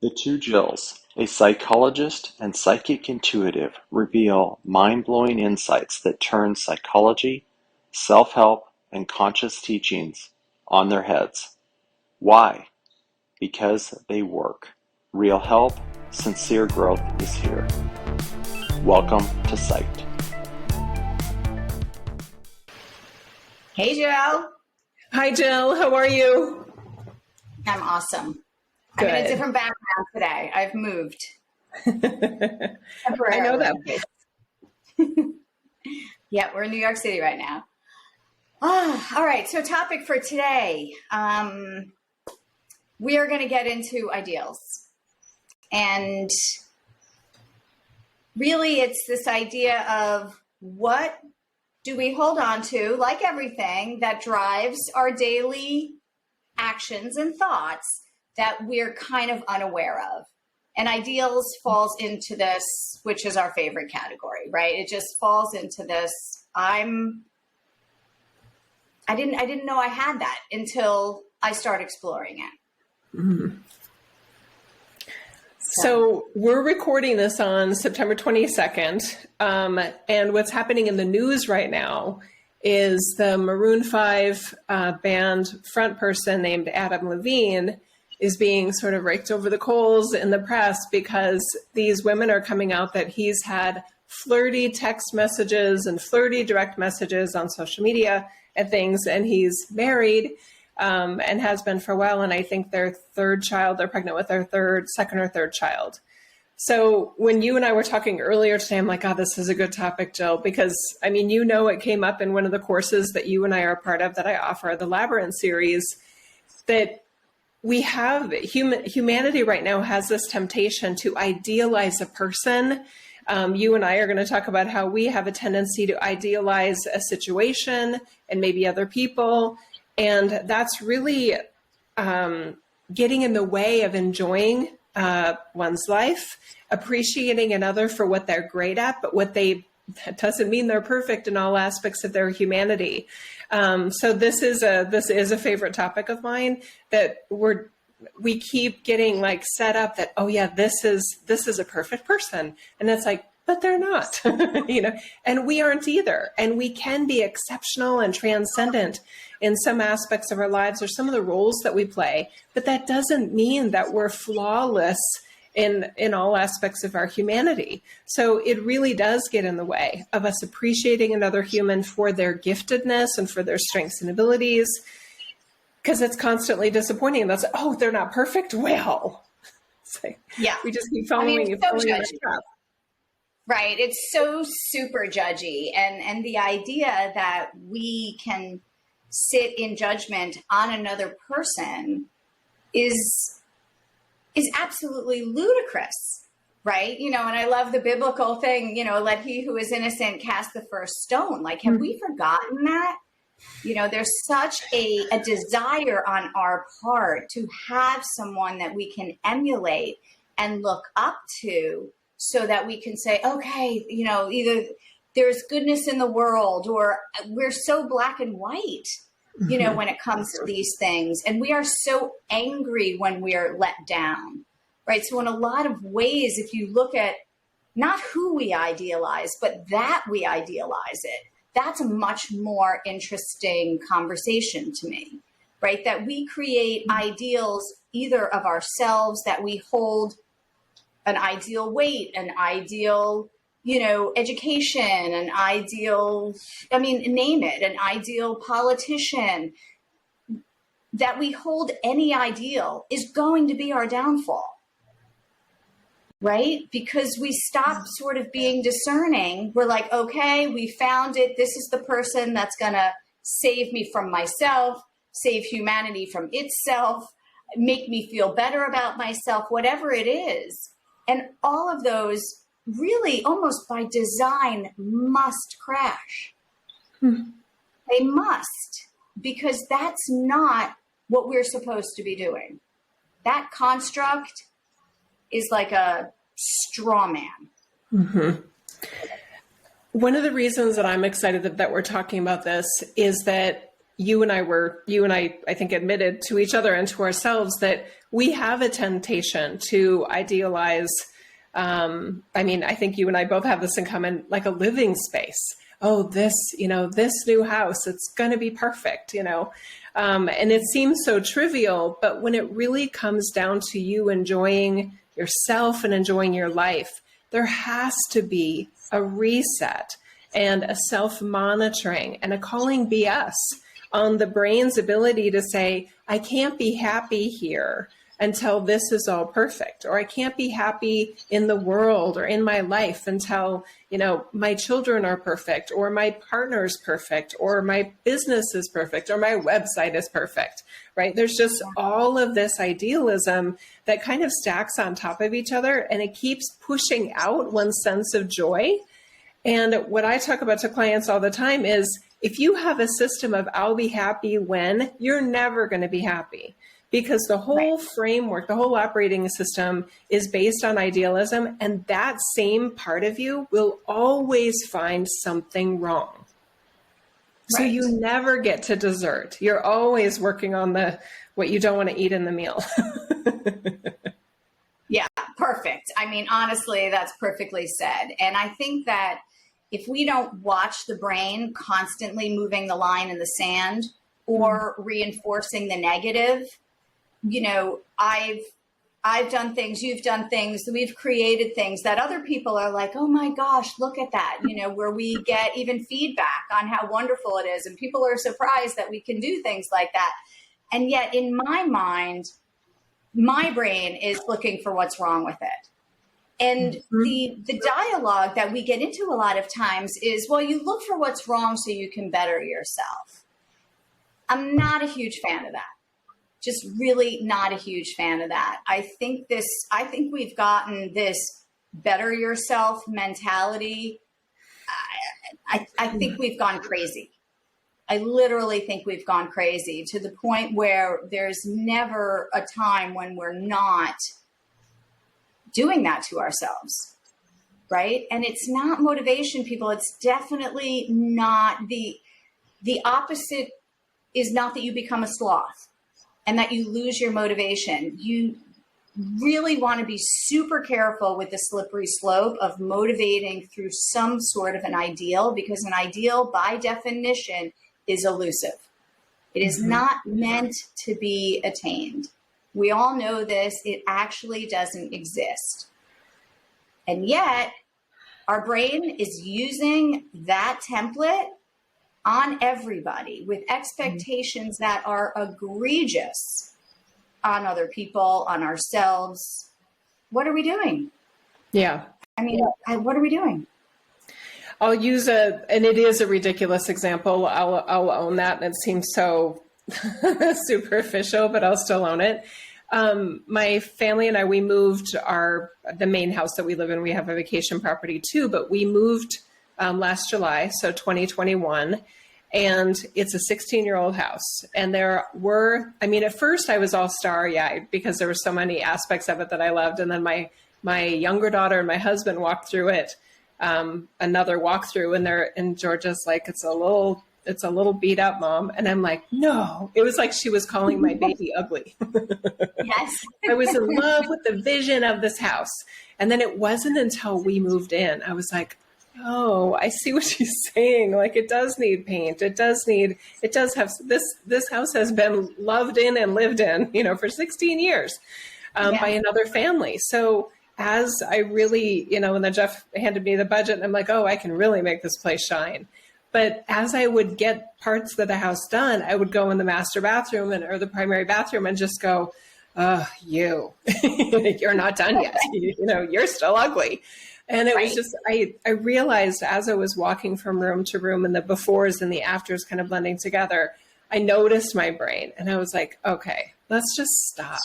The two Jills, a psychologist and psychic intuitive, reveal mind-blowing insights that turn psychology, self-help, and conscious teachings on their heads. Why? Because they work. Real help, sincere growth is here. Welcome to Psyched. Hey, Jill. Hi, Jill. How are you? I'm awesome. Good. I'm in a different background today. I've moved. I know that place. Yeah, we're in New York City right now. All right. So topic for today, we are going to get into ideals. And really, it's this idea of what do we hold on to, like everything, that drives our daily actions and thoughts that we're kind of unaware of. And ideals falls into this, which is our favorite category, right? It just falls into this. I didn't know I had that until I start exploring it. Mm-hmm. So we're recording this on September 22nd. And what's happening in the news right now is the Maroon 5 band front person named Adam Levine is being sort of raked over the coals in the press because these women are coming out that he's had flirty text messages and flirty direct messages on social media and things. And he's married and has been for a while. And I think their third child, they're pregnant with their second or third child. So when you and I were talking earlier today, I'm like, oh, this is a good topic, Jill, because I mean, it came up in one of the courses that you and I are a part of that I offer, the Labyrinth series, that we have humanity right now has this temptation to idealize a person. You and I are going to talk about how we have a tendency to idealize a situation and maybe other people. And that's really getting in the way of enjoying one's life, appreciating another for what they're great at, but that doesn't mean they're perfect in all aspects of their humanity. So this is a favorite topic of mine that we keep getting like set up that, oh yeah, this is a perfect person. And it's like, but they're not, and we aren't either. And we can be exceptional and transcendent in some aspects of our lives or some of the roles that we play, but that doesn't mean that we're flawless in all aspects of our humanity. So it really does get in the way of us appreciating another human for their giftedness and for their strengths and abilities, because it's constantly disappointing. That's, oh, they're not perfect. Well, yeah, we just keep following it's so judgy. Right. It's so super judgy. And the idea that we can sit in judgment on another person is absolutely ludicrous, right? And I love the biblical thing, let he who is innocent cast the first stone. Like, have we forgotten that? There's such a desire on our part to have someone that we can emulate and look up to so that we can say, okay, either there's goodness in the world or we're so black and white, when it comes to these things. And we are so angry when we are let down, right? So in a lot of ways, if you look at not who we idealize, but that we idealize it, that's a much more interesting conversation to me, right? That we create ideals either of ourselves, that we hold an ideal weight, an ideal education, an ideal, name it, an ideal politician, that we hold any ideal is going to be our downfall, right? Because we stop sort of being discerning. We're like, okay, we found it. This is the person that's going to save me from myself, save humanity from itself, make me feel better about myself, whatever it is. And all of those really almost by design must crash. They must, because that's not what we're supposed to be doing. That construct is like a straw man. Mm-hmm. One of the reasons that I'm excited that we're talking about this is that you and I think admitted to each other and to ourselves that we have a temptation to idealize. I think you and I both have this in common, like a living space. Oh, this new house, it's going to be perfect, and it seems so trivial, but when it really comes down to you enjoying yourself and enjoying your life, there has to be a reset and a self-monitoring and a calling BS on the brain's ability to say, I can't be happy here until this is all perfect, or I can't be happy in the world or in my life until, my children are perfect, or my partner's perfect, or my business is perfect, or my website is perfect, right? There's just all of this idealism that kind of stacks on top of each other, and it keeps pushing out one's sense of joy. And what I talk about to clients all the time is, if you have a system of I'll be happy when, you're never going to be happy, because the whole framework, the whole operating system is based on idealism, and that same part of you will always find something wrong. So you never get to dessert. You're always working on what you don't want to eat in the meal. Yeah, perfect. I mean, honestly, that's perfectly said. And I think that if we don't watch the brain constantly moving the line in the sand or reinforcing the negative, I've done things, you've done things, we've created things that other people are like, oh my gosh, look at that, where we get even feedback on how wonderful it is. And people are surprised that we can do things like that. And yet in my mind, my brain is looking for what's wrong with it. And the dialogue that we get into a lot of times is, well, you look for what's wrong so you can better yourself. I'm not a huge fan of that. Just really not a huge fan of that. I think we've gotten this better yourself mentality. I think we've gone crazy. I literally think we've gone crazy to the point where there's never a time when we're not doing that to ourselves, right? And it's not motivation, people. It's definitely not the opposite. Is not that you become a sloth and that you lose your motivation. You really want to be super careful with the slippery slope of motivating through some sort of an ideal, because an ideal by definition is elusive. It is not meant to be attained. We all know this. It actually doesn't exist. And yet our brain is using that template on everybody with expectations that are egregious on other people, on ourselves. What are we doing? Yeah. I mean, what are we doing? I'll use and it is a ridiculous example. I'll own that. And it seems so superficial, but I'll still own it. My family and I, we moved the main house that we live in. We have a vacation property too, but we moved last July, so 2021, and it's a 16-year-old house. And there were, at first I was all starry-eyed because there were so many aspects of it that I loved. And then my younger daughter and my husband walked through it, another walkthrough, and Georgia's like, it's a little beat up, Mom. And I'm like, no. It was like she was calling my baby ugly. Yes. I was in love with the vision of this house. And then it wasn't until we moved in, I was like, oh, I see what she's saying. Like, it does need paint. It does have, this house has been loved in and lived in, for 16 years by another family. So as I really, and then Jeff handed me the budget and I'm like, oh, I can really make this place shine. But as I would get parts of the house done, I would go in the master bathroom or the primary bathroom and just go, you're not done yet. You're still ugly. And it was just, I realized as I was walking from room to room and the befores and the afters kind of blending together, I noticed my brain and I was like, okay, let's just stop.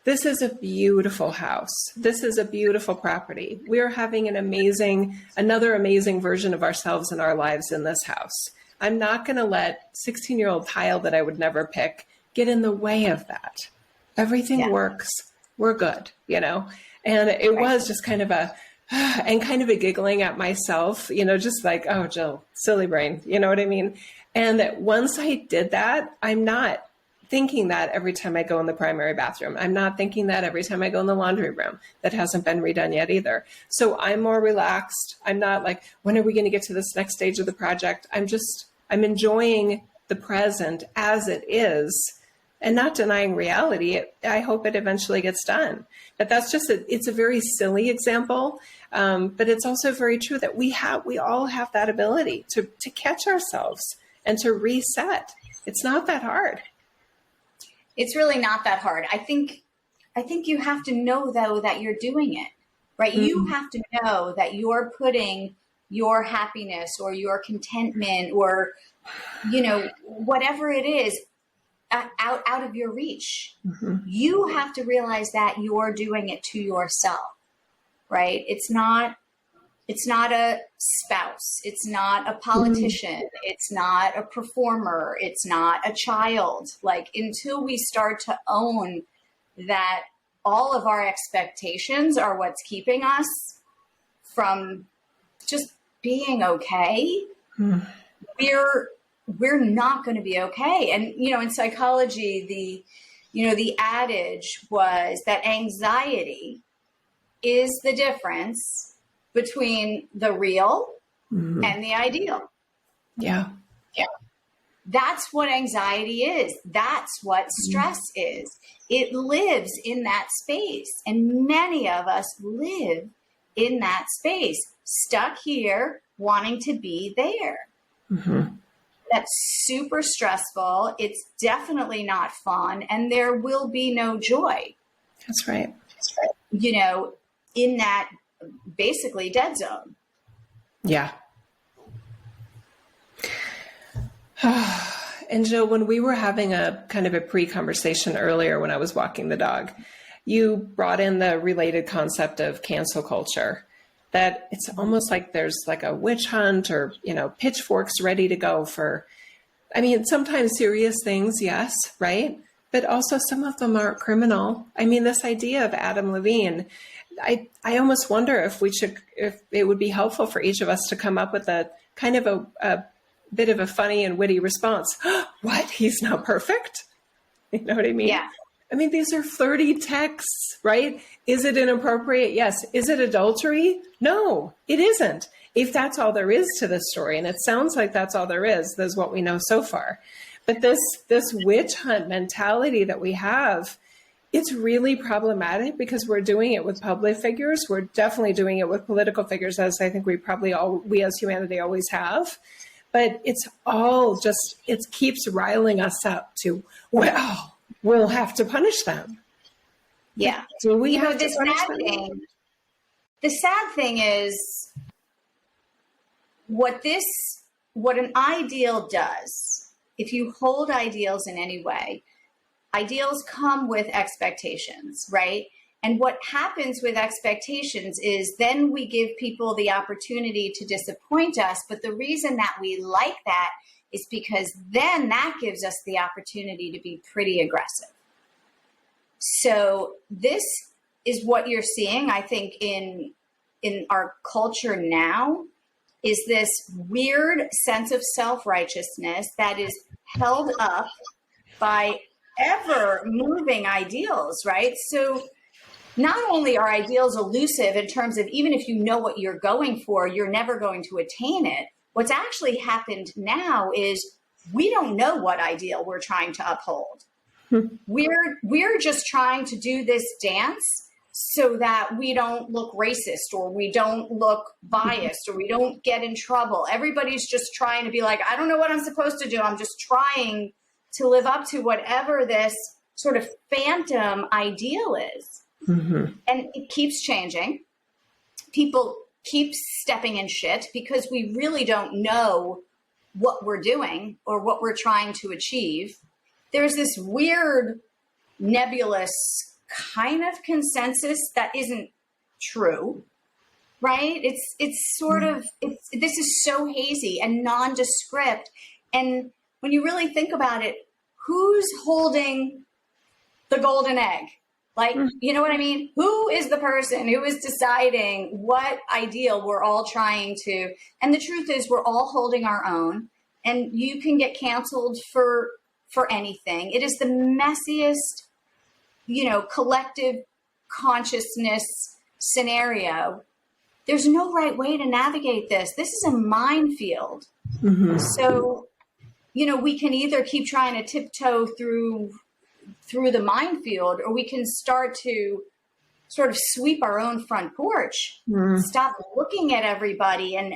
This is a beautiful house. This is a beautiful property. We're having another amazing version of ourselves in our lives in this house. I'm not going to let 16-year-old tile that I would never pick get in the way of that. Everything works. We're good, And it was just kind of and kind of a giggling at myself, just like, oh, Jill, silly brain, you know what I mean? And that once I did that, I'm not thinking that every time I go in the primary bathroom. I'm not thinking that every time I go in the laundry room. That hasn't been redone yet either. So I'm more relaxed. I'm not like, when are we going to get to this next stage of the project? I'm enjoying the present as it is and not denying reality. I hope it eventually gets done. But that's it's a very silly example. But it's also very true that we all have that ability to catch ourselves and to reset. It's not that hard. It's really not that hard. I think you have to know, though, that you're doing it, right? Mm-hmm. You have to know that you're putting your happiness or your contentment or, whatever it is out of your reach. Mm-hmm. You have to realize that you're doing it to yourself, right? It's not a spouse. It's not a politician. Mm-hmm. It's not a performer. It's not a child. Like, until we start to own that all of our expectations are what's keeping us from just being okay, we're not going to be okay. And, in psychology, the adage was that anxiety is the difference between the real and the ideal. Yeah. That's what anxiety is. That's what stress is. It lives in that space. And many of us live in that space, stuck here, wanting to be there. Mm-hmm. That's super stressful. It's definitely not fun. And there will be no joy. That's right. In that basically dead zone. Yeah. And Jill, when we were having a kind of a pre-conversation earlier when I was walking the dog, you brought in the related concept of cancel culture, that it's almost like there's like a witch hunt or, pitchforks ready to go for, sometimes serious things, yes, right? But also some of them aren't criminal. This idea of Adam Levine, I almost wonder if it would be helpful for each of us to come up with a kind of a bit of a funny and witty response. What? He's not perfect? You know what I mean? Yeah. These are flirty texts, right? Is it inappropriate? Yes. Is it adultery? No, it isn't. If that's all there is to this story, and it sounds like that's all there is, that's what we know so far. But this witch hunt mentality that we have, it's really problematic because we're doing it with public figures. We're definitely doing it with political figures, as I think we as humanity always have. But it's all it keeps riling us up to, well, we'll have to punish them. Yeah. Do we have to punish them? The sad thing is what an ideal does, if you hold ideals in any way, ideals come with expectations, right? And what happens with expectations is then we give people the opportunity to disappoint us. But the reason that we like that is because then that gives us the opportunity to be pretty aggressive. So this is what you're seeing, I think, in our culture now, is this weird sense of self-righteousness that is held up by ever moving ideals, right? So not only are ideals elusive in terms of even if you know what you're going for, you're never going to attain it. What's actually happened now is we don't know what ideal we're trying to uphold. We're just trying to do this dance so that we don't look racist or we don't look biased or we don't get in trouble. Everybody's just trying to be like, I don't know what I'm supposed to do. I'm just trying to live up to whatever this sort of phantom ideal is. Mm-hmm. And it keeps changing. People keep stepping in shit because we really don't know what we're doing or what we're trying to achieve. There's this weird nebulous kind of consensus that isn't true, right? It's sort of, this is so hazy and nondescript. And when you really think about it, who's holding the golden egg? Like, you know what I mean? Who is the person who is deciding what ideal we're all trying to, and the truth is we're all holding our own, and you can get canceled for anything. It is the messiest, collective consciousness scenario. There's no right way to navigate this. This is a minefield. Mm-hmm. So, we can either keep trying to tiptoe through the minefield, or we can start to sort of sweep our own front porch, stop looking at everybody and,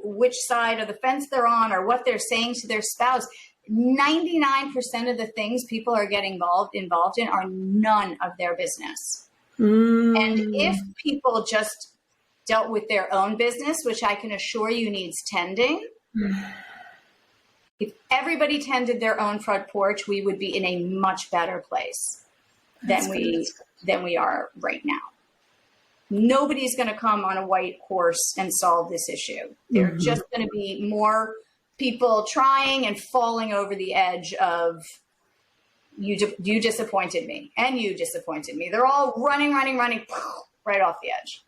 which side of the fence they're on or what they're saying to their spouse. 99% of the things people are getting involved in are none of their business. And if people just dealt with their own business, which I can assure you needs tending, if everybody tended their own front porch, we would be in a much better place than we are right now. Nobody's going to come on a white horse and solve this issue. There are just going to be more people trying and falling over the edge of you disappointed me and you disappointed me. They're all running right off the edge.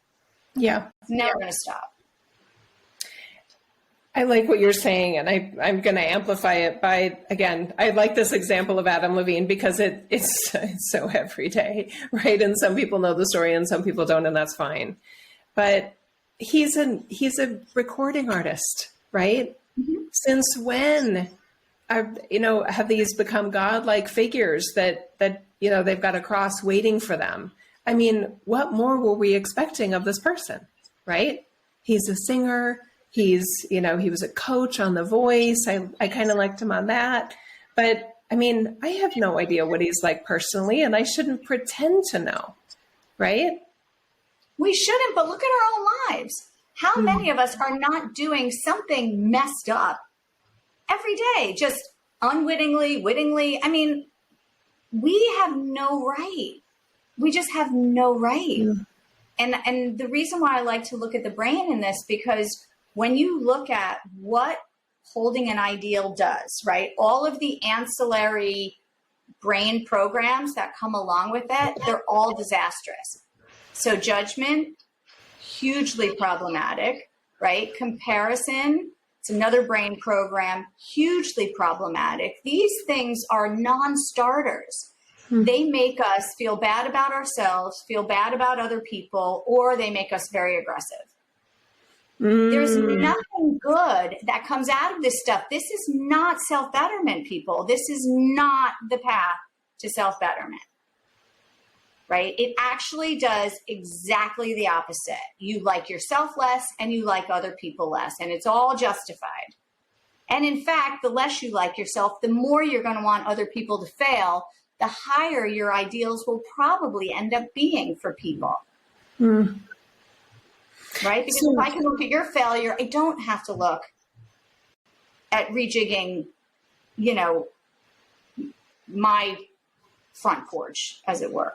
Yeah. It's never going to stop. I like what you're saying, and I'm going to amplify it by, again, I like this example of Adam Levine because it's so everyday, right? And some people know the story and some people don't, and that's fine. But he's a recording artist, right? Mm-hmm. Since when have these become godlike figures that they've got a cross waiting for them? I mean, what more were we expecting of this person, right? He's a singer. He was a coach on The Voice. I kind of liked him on that. But I mean, I have no idea what he's like personally, and I shouldn't pretend to know, right? We shouldn't, but look at our own lives. How many of us are not doing something messed up every day, just unwittingly, wittingly? I mean, we have no right. We just have no right. And the reason why I like to look at the brain in this, because when you look at what holding an ideal does, right? All of the ancillary brain programs that come along with it, they're all disastrous. So judgment, hugely problematic, right? Comparison, it's another brain program, hugely problematic. These things are non-starters. They make us feel bad about ourselves, feel bad about other people, or they make us very aggressive. There's nothing good that comes out of this stuff. This is not self-betterment, people. This is not the path to self-betterment, right? It actually does exactly the opposite. You like yourself less and you like other people less, and it's all justified. And in fact, the less you like yourself, the more you're going to want other people to fail, the higher your ideals will probably end up being for people. Right? Because if I can look at your failure, I don't have to look at rejigging, my front porch, as it were.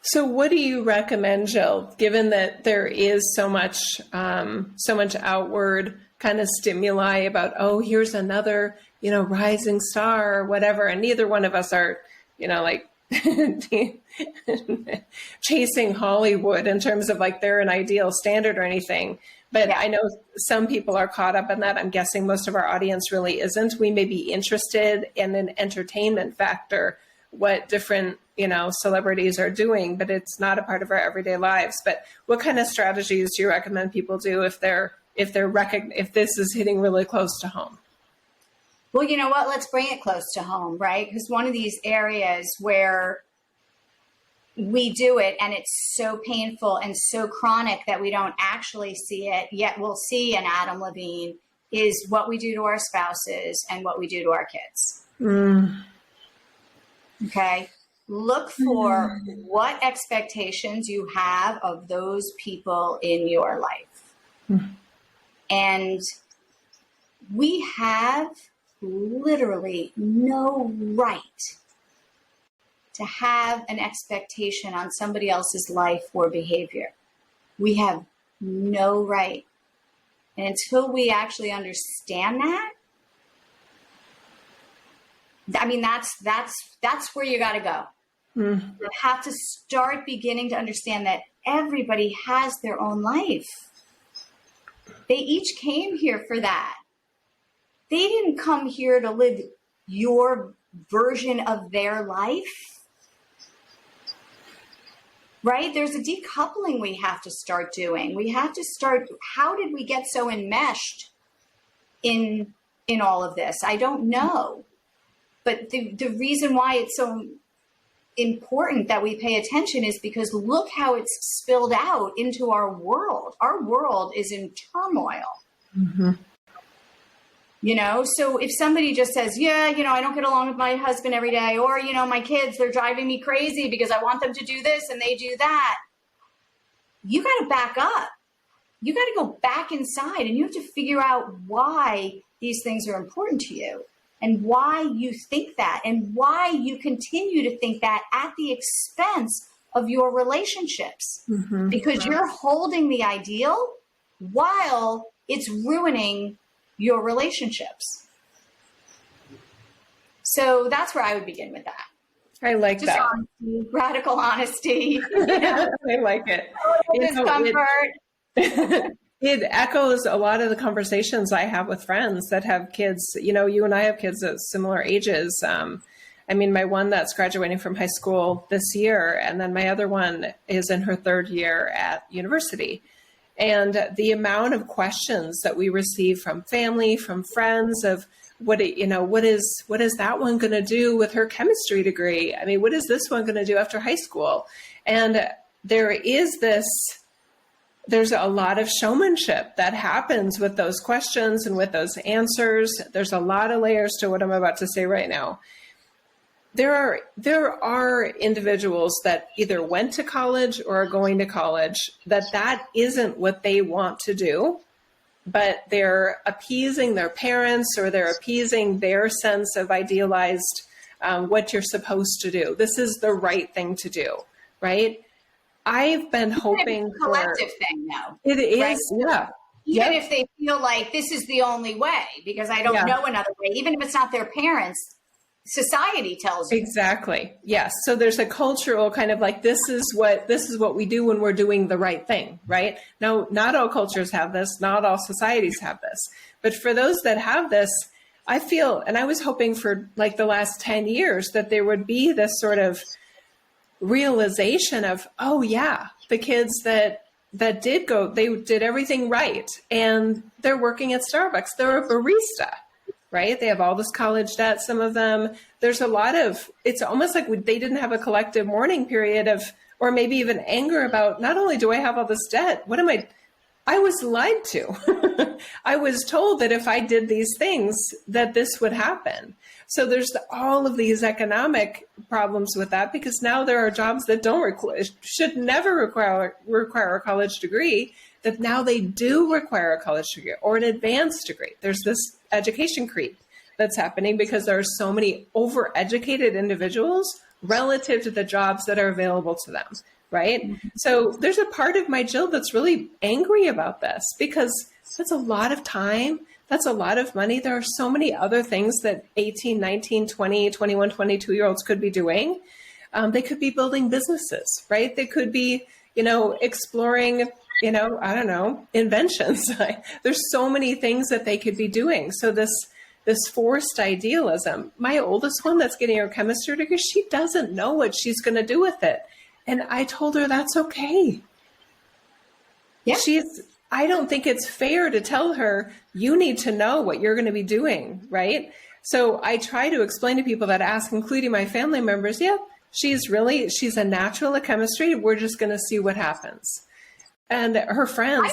So what do you recommend, Jill, given that there is so much outward kind of stimuli about, oh, here's another, rising star or whatever, and neither one of us are, like chasing Hollywood in terms of like they're an ideal standard or anything. But yeah. I know some people are caught up in that. I'm guessing most of our audience really isn't. We may be interested in an entertainment factor, what different, celebrities are doing, but it's not a part of our everyday lives. But what kind of strategies do you recommend people do if this is hitting really close to home? Well, you know what? Let's bring it close to home, right? Because one of these areas where we do it and it's so painful and so chronic that we don't actually see it, yet we'll see an Adam Levine, is what we do to our spouses and what we do to our kids. Okay? Look for what expectations you have of those people in your life. And we have literally no right to have an expectation on somebody else's life or behavior. We have no right. And until we actually understand that, I mean, that's where you got to go. Mm. You have to start beginning to understand that everybody has their own life. They each came here for that. They didn't come here to live your version of their life, right? There's a decoupling we have to start doing. We have to start, how did we get so enmeshed in all of this? I don't know. But the reason why it's so important that we pay attention is because look how it's spilled out into our world. Our world is in turmoil. Mm-hmm. You know, so if somebody just says, yeah, you know, I don't get along with my husband every day, or, you know, my kids, they're driving me crazy because I want them to do this and they do that. You got to back up. You got to go back inside and you have to figure out why these things are important to you and why you think that and why you continue to think that at the expense of your relationships. Mm-hmm. Because you're holding the ideal while it's ruining your relationships. So that's where I would begin with that. I like Just that. honesty, radical honesty. You know? I like it. Discomfort. It echoes a lot of the conversations I have with friends that have kids. You know, you and I have kids at similar ages. I mean, my one that's graduating from high school this year, and then my other one is in her third year at university. And the amount of questions that we receive from family, from friends of what is that one going to do with her chemistry degree? I mean, what is this one going to do after high school? And there's a lot of showmanship that happens with those questions and with those answers. There's a lot of layers to what I'm about to say right now. There are individuals that either went to college or are going to college that isn't what they want to do, but they're appeasing their parents or they're appeasing their sense of idealized what you're supposed to do. This is the right thing to do, right? I've been hoping it's a collective thing, though. It is, right? yeah. Even if they feel like this is the only way, because I don't know another way, even if it's not their parents, society tells you. Exactly. Yes. So there's a cultural kind of like, this is what we do when we're doing the right thing, right? Now, not all cultures have this, not all societies have this, but for those that have this, I feel, and I was hoping for like the last 10 years that there would be this sort of realization of, oh yeah, the kids that did go, they did everything right. And they're working at Starbucks. They're a barista, right? They have all this college debt. Some of them, there's a lot of, it's almost like they didn't have a collective mourning period of, or maybe even anger about, not only do I have all this debt, I was lied to. I was told that if I did these things, that this would happen. So there's all of these economic problems with that, because now there are jobs that should never require a college degree, that now they do require a college degree or an advanced degree. There's this education creep that's happening because there are so many overeducated individuals relative to the jobs that are available to them, right? Mm-hmm. So there's a part of my Jill that's really angry about this, because that's a lot of time. That's a lot of money. There are so many other things that 18, 19, 20, 21, 22-year-olds could be doing. They could be building businesses, right? They could be, exploring, I don't know, inventions. There's so many things that they could be doing. So this forced idealism, my oldest one that's getting her chemistry degree, she doesn't know what she's going to do with it. And I told her that's okay. Yeah. I don't think it's fair to tell her, you need to know what you're going to be doing, right? So I try to explain to people that ask, including my family members, she's a natural at chemistry. We're just going to see what happens. And her friends,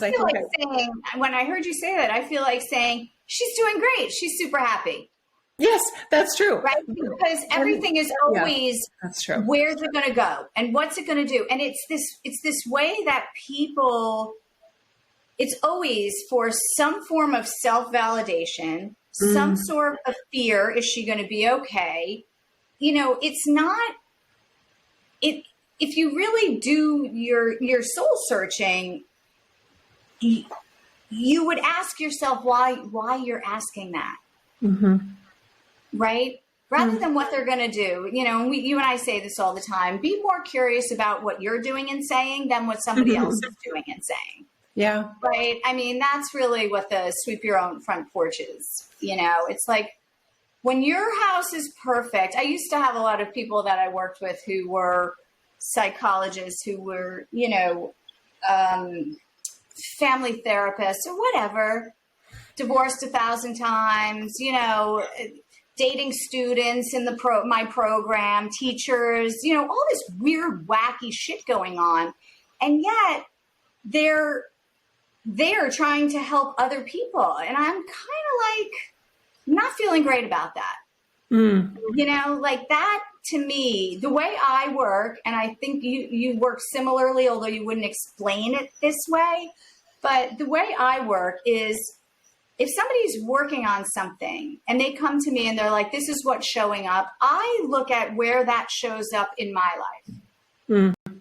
when I heard you say that, I feel like saying, she's doing great. She's super happy. Yes, that's true. Right? Because everything is always, that's true. Where's it going to go? And what's it going to do? And it's this way that people, it's always for some form of self-validation, some sort of fear. Is she going to be okay? It's not, if you really do your soul searching, you would ask yourself why you're asking that. Mm-hmm. Right? rather than what they're going to do. You know, and you and I say this all the time, be more curious about what you're doing and saying than what somebody else is doing and saying. Yeah. Right. I mean, that's really what the sweep your own front porch is. You know, it's like when your house is perfect. I used to have a lot of people that I worked with who were psychologists, who were, you know, family therapists or whatever, divorced 1,000 times, you know, dating students in my program, teachers, you know, all this weird, wacky shit going on. And yet they're trying to help other people. And I'm kind of like, not feeling great about that. You know, like that to me, the way I work, and I think you work similarly, although you wouldn't explain it this way, but the way I work is if somebody's working on something and they come to me and they're like, this is what's showing up, I look at where that shows up in my life.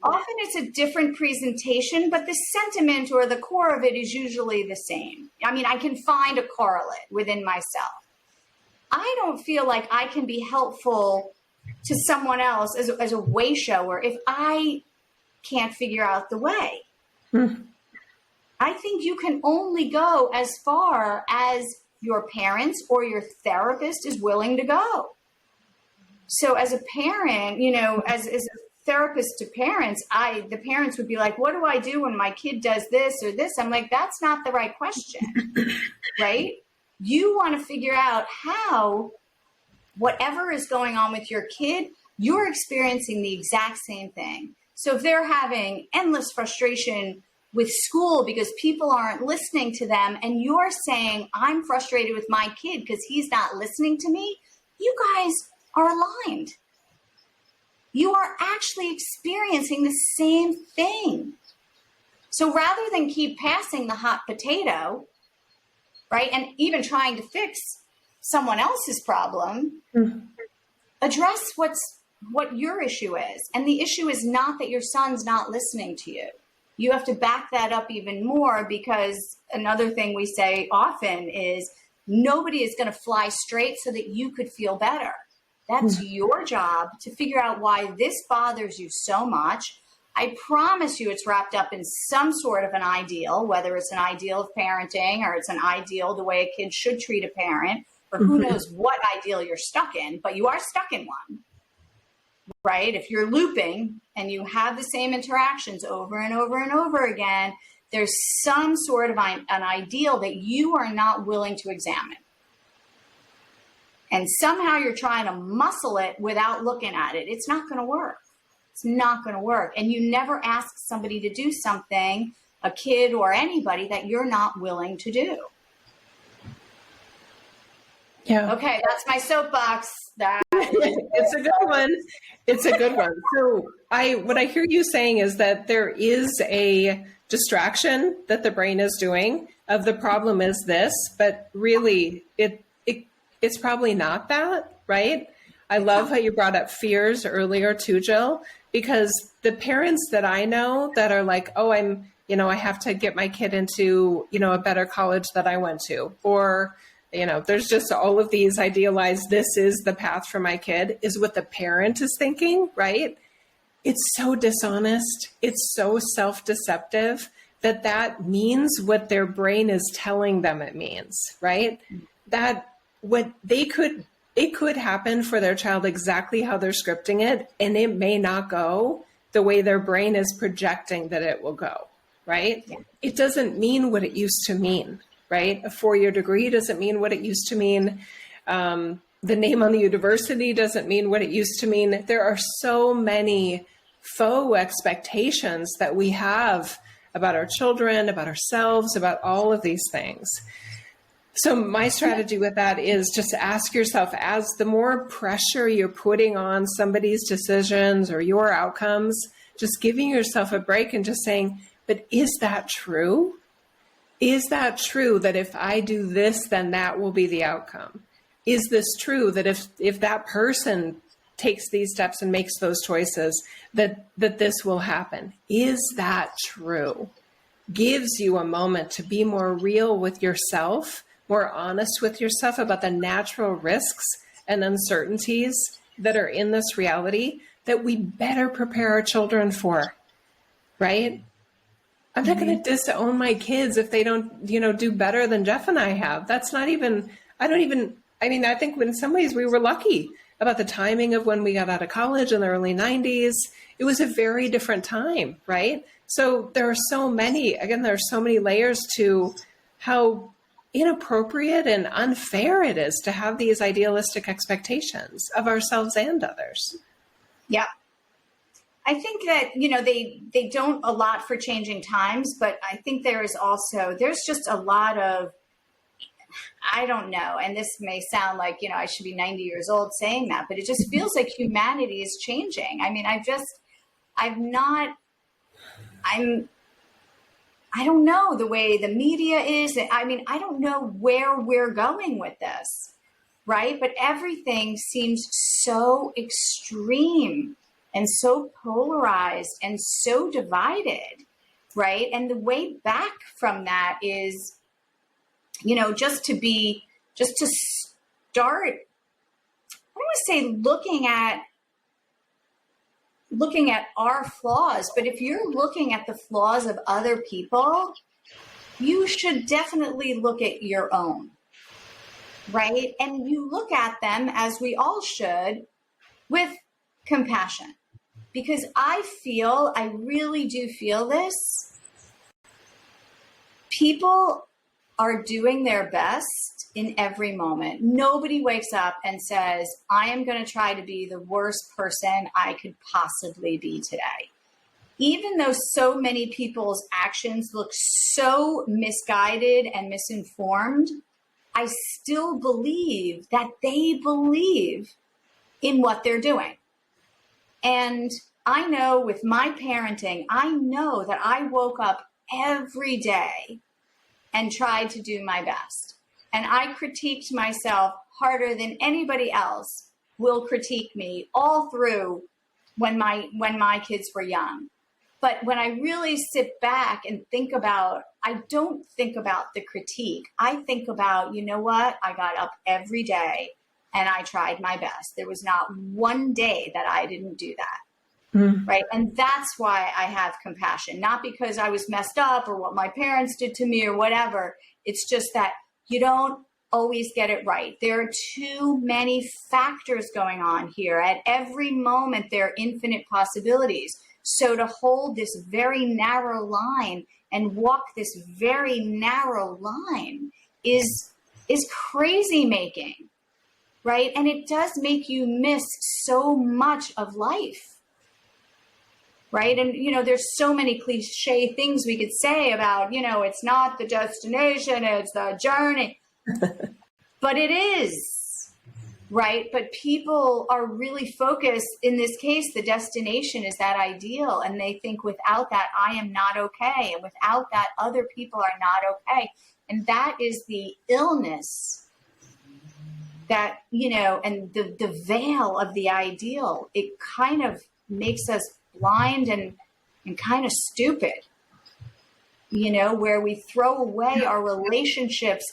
Often it's a different presentation, but the sentiment or the core of it is usually the same. I mean, I can find a correlate within myself. I don't feel like I can be helpful to someone else as a way shower if I can't figure out the way. I think you can only go as far as your parents or your therapist is willing to go. So as a parent, you know, as a therapist to parents, the parents would be like, what do I do when my kid does this or this? I'm like, that's not the right question, right? You want to figure out how whatever is going on with your kid, you're experiencing the exact same thing. So if they're having endless frustration with school because people aren't listening to them, and you're saying, I'm frustrated with my kid because he's not listening to me, you guys are aligned. You are actually experiencing the same thing. So rather than keep passing the hot potato, right, and even trying to fix someone else's problem, address what your issue is. And the issue is not that your son's not listening to you. You have to back that up even more, because another thing we say often is nobody is going to fly straight so that you could feel better. That's your job to figure out why this bothers you so much. I promise you it's wrapped up in some sort of an ideal, whether it's an ideal of parenting or it's an ideal the way a kid should treat a parent, or who knows what ideal you're stuck in, but you are stuck in one, right? If you're looping and you have the same interactions over and over and over again, there's some sort of an ideal that you are not willing to examine. And somehow you're trying to muscle it without looking at it. It's not going to work. It's not going to work. And you never ask somebody to do something, a kid or anybody, that you're not willing to do. Yeah. Okay, that's my soapbox. It's a good one. It's a good one. So what I hear you saying is that there is a distraction that the brain is doing of the problem is this, but really it's probably not that, right? I love how you brought up fears earlier too, Jill, because the parents that I know that are like, oh, I have to get my kid into, a better college that I went to, or, there's just all of these idealized, this is the path for my kid, is what the parent is thinking, right? It's so dishonest. It's so self-deceptive that means what their brain is telling them it means, right? That it could happen for their child exactly how they're scripting it, and it may not go the way their brain is projecting that it will go, right? Yeah. It doesn't mean what it used to mean, right? A 4-year degree doesn't mean what it used to mean. The name on the university doesn't mean what it used to mean. There are so many faux expectations that we have about our children, about ourselves, about all of these things. So my strategy with that is just to ask yourself, as the more pressure you're putting on somebody's decisions or your outcomes, just giving yourself a break and just saying, but is that true? Is that true that if I do this, then that will be the outcome? Is this true that if that person takes these steps and makes those choices, that this will happen? Is that true? Gives you a moment to be more real with yourself, more honest with yourself about the natural risks and uncertainties that are in this reality that we better prepare our children for, right? I'm not going to disown my kids if they don't, do better than Jeff and I have. That's not even, I think in some ways we were lucky about the timing of when we got out of college in the early 90s. It was a very different time, right? So there are so many layers to how inappropriate and unfair it is to have these idealistic expectations of ourselves and others. Yeah. I think that, they don't allot for changing times, but I think there's just a lot of, I don't know, and this may sound like, I should be 90 years old saying that, but it just feels like humanity is changing. I mean, I don't know the way the media is. I mean, I don't know where we're going with this, right? But everything seems so extreme and so polarized and so divided, right? And the way back from that is, just to start, I don't want to say looking at our flaws, but if you're looking at the flaws of other people, you should definitely look at your own, right? And you look at them, as we all should, with compassion. Because I really do feel this. People are doing their best in every moment. Nobody wakes up and says, I am going to try to be the worst person I could possibly be today. Even though so many people's actions look so misguided and misinformed, I still believe that they believe in what they're doing. And I know with my parenting, I know that I woke up every day and tried to do my best. And I critiqued myself harder than anybody else will critique me all through when my kids were young. But when I really sit back and think about, I don't think about the critique. I think about, you know what? I got up every day and I tried my best. There was not one day that I didn't do that. Right. And that's why I have compassion, not because I was messed up or what my parents did to me or whatever. It's just that you don't always get it right. There are too many factors going on here. At every moment, there are infinite possibilities. So to hold this very narrow line and walk this very narrow line is crazy making, right? And it does make you miss so much of life. Right. And, there's so many cliche things we could say about, it's not the destination, it's the journey. But it is. Right. But people are really focused. In this case, the destination is that ideal. And they think without that, I am not okay. And without that, other people are not okay. And that is the illness that, and the veil of the ideal. It kind of makes us blind and kind of stupid, where we throw away our relationships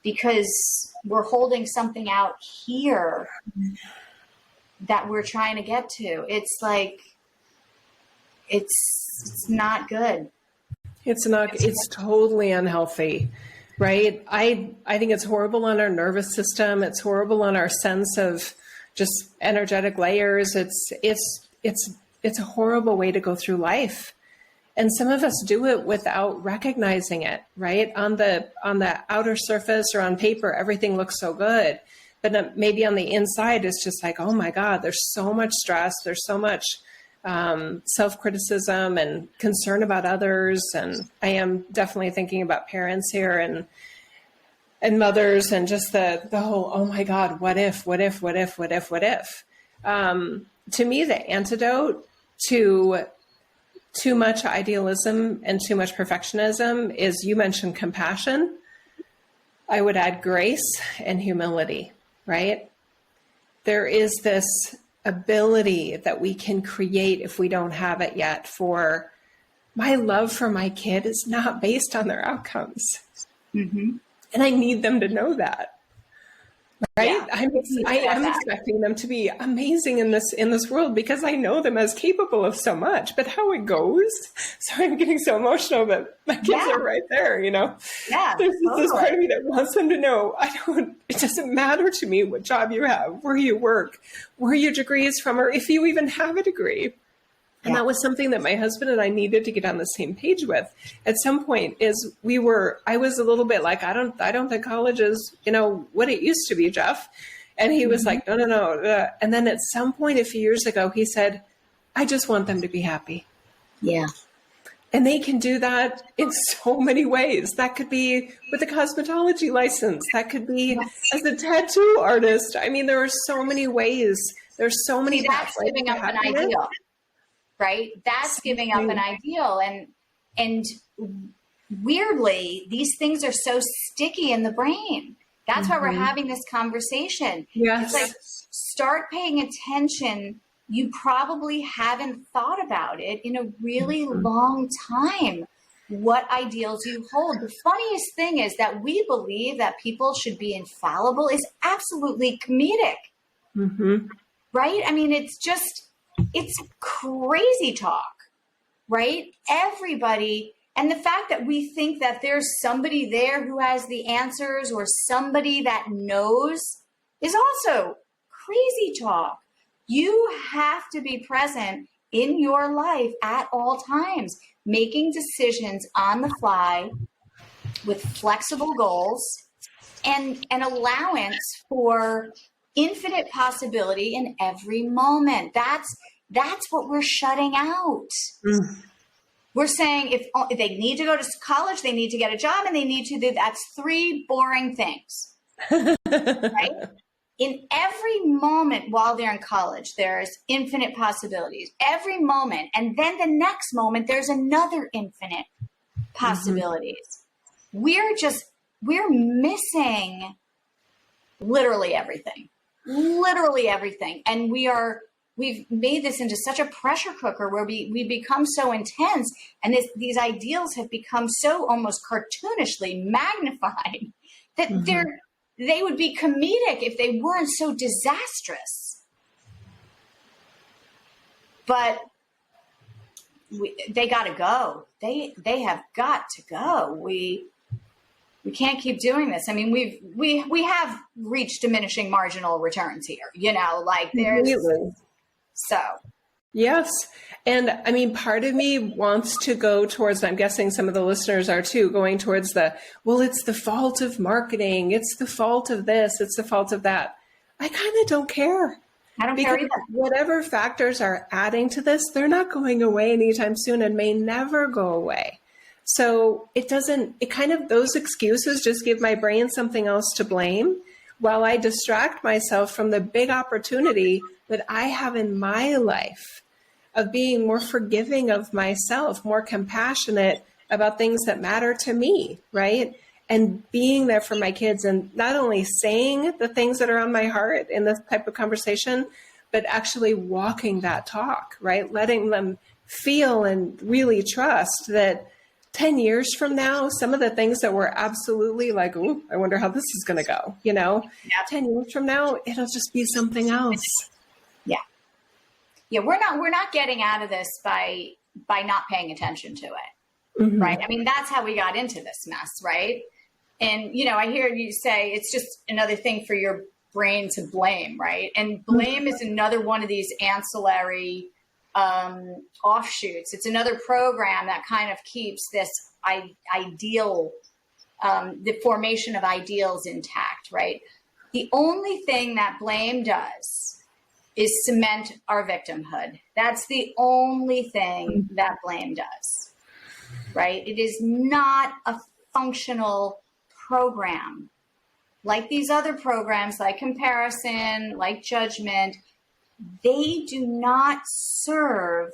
because we're holding something out here that we're trying to get to. It's like, it's not good. It's totally unhealthy, right? I think it's horrible on our nervous system. It's horrible on our sense of just energetic layers. It's a horrible way to go through life. And some of us do it without recognizing it, right? On the outer surface or on paper, everything looks so good. But maybe on the inside, it's just like, oh my God, there's so much stress. There's so much self-criticism and concern about others. And I am definitely thinking about parents here and mothers and just the whole, oh my God, what if? To me, the antidote to too much idealism and too much perfectionism is, you mentioned compassion. I would add grace and humility, right? There is this ability that we can create, if we don't have it yet, for my love for my kid is not based on their outcomes. Mm-hmm. And I need them to know that. right? Yeah. I am expecting them to be amazing in this world because I know them as capable of so much. But how it goes, so I'm getting so emotional that my kids are right there. Yeah, There's just this totally. part of me that wants them to know it doesn't matter to me what job you have, where you work, where your degree is from, or if you even have a degree. And that was something that my husband and I needed to get on the same page with. At some point I was a little bit like, I don't think college is, what it used to be, Jeff. And he was like, no. And then at some point a few years ago, he said, I just want them to be happy. Yeah. And they can do that in so many ways. That could be with a cosmetology license. That could be as a tattoo artist. I mean, there are so many ways. There's so many that's giving up an ideal. Right? That's giving up an ideal. And weirdly, these things are so sticky in the brain. That's why we're having this conversation. Yes. It's like, start paying attention. You probably haven't thought about it in a really long time, what ideals you hold. The funniest thing is that we believe that people should be infallible is absolutely comedic. Right? I mean, it's crazy talk, right? Everybody, and the fact that we think that there's somebody there who has the answers or somebody that knows is also crazy talk. You have to be present in your life at all times, making decisions on the fly with flexible goals and an allowance for infinite possibility in every moment. That's what we're shutting out. We're saying if they need to go to college, they need to get a job, and they need to do, that's 3 boring things, right? In every moment while they're in college, there's infinite possibilities, every moment. And then the next moment, there's another infinite possibilities. We're missing literally everything. And we've made this into such a pressure cooker where we become so intense, and these ideals have become so almost cartoonishly magnified that they would be comedic if they weren't so disastrous. But they got to go. They have got to go. We can't keep doing this. I mean, we have reached diminishing marginal returns here. So. Yes. And I mean, part of me wants to go towards, and I'm guessing some of the listeners are too, going towards it's the fault of marketing. It's the fault of this. It's the fault of that. I kind of don't care. I don't care either. Whatever factors are adding to this, they're not going away anytime soon and may never go away. So those excuses just give my brain something else to blame while I distract myself from the big opportunity that I have in my life of being more forgiving of myself, more compassionate about things that matter to me, right? And being there for my kids and not only saying the things that are on my heart in this type of conversation, but actually walking that talk, right? Letting them feel and really trust that 10 years from now, some of the things that were absolutely like, ooh, I wonder how this is going to go, 10 years from now, it'll just be something else. Yeah, we're not getting out of this by not paying attention to it, right? I mean, that's how we got into this mess, right? And I hear you say it's just another thing for your brain to blame, right? And blame is another one of these ancillary offshoots. It's another program that kind of keeps this ideal, the formation of ideals intact, right? The only thing that blame does is cement our victimhood. That's the only thing that blame does, right? It is not a functional program. Like these other programs, like comparison, like judgment, they do not serve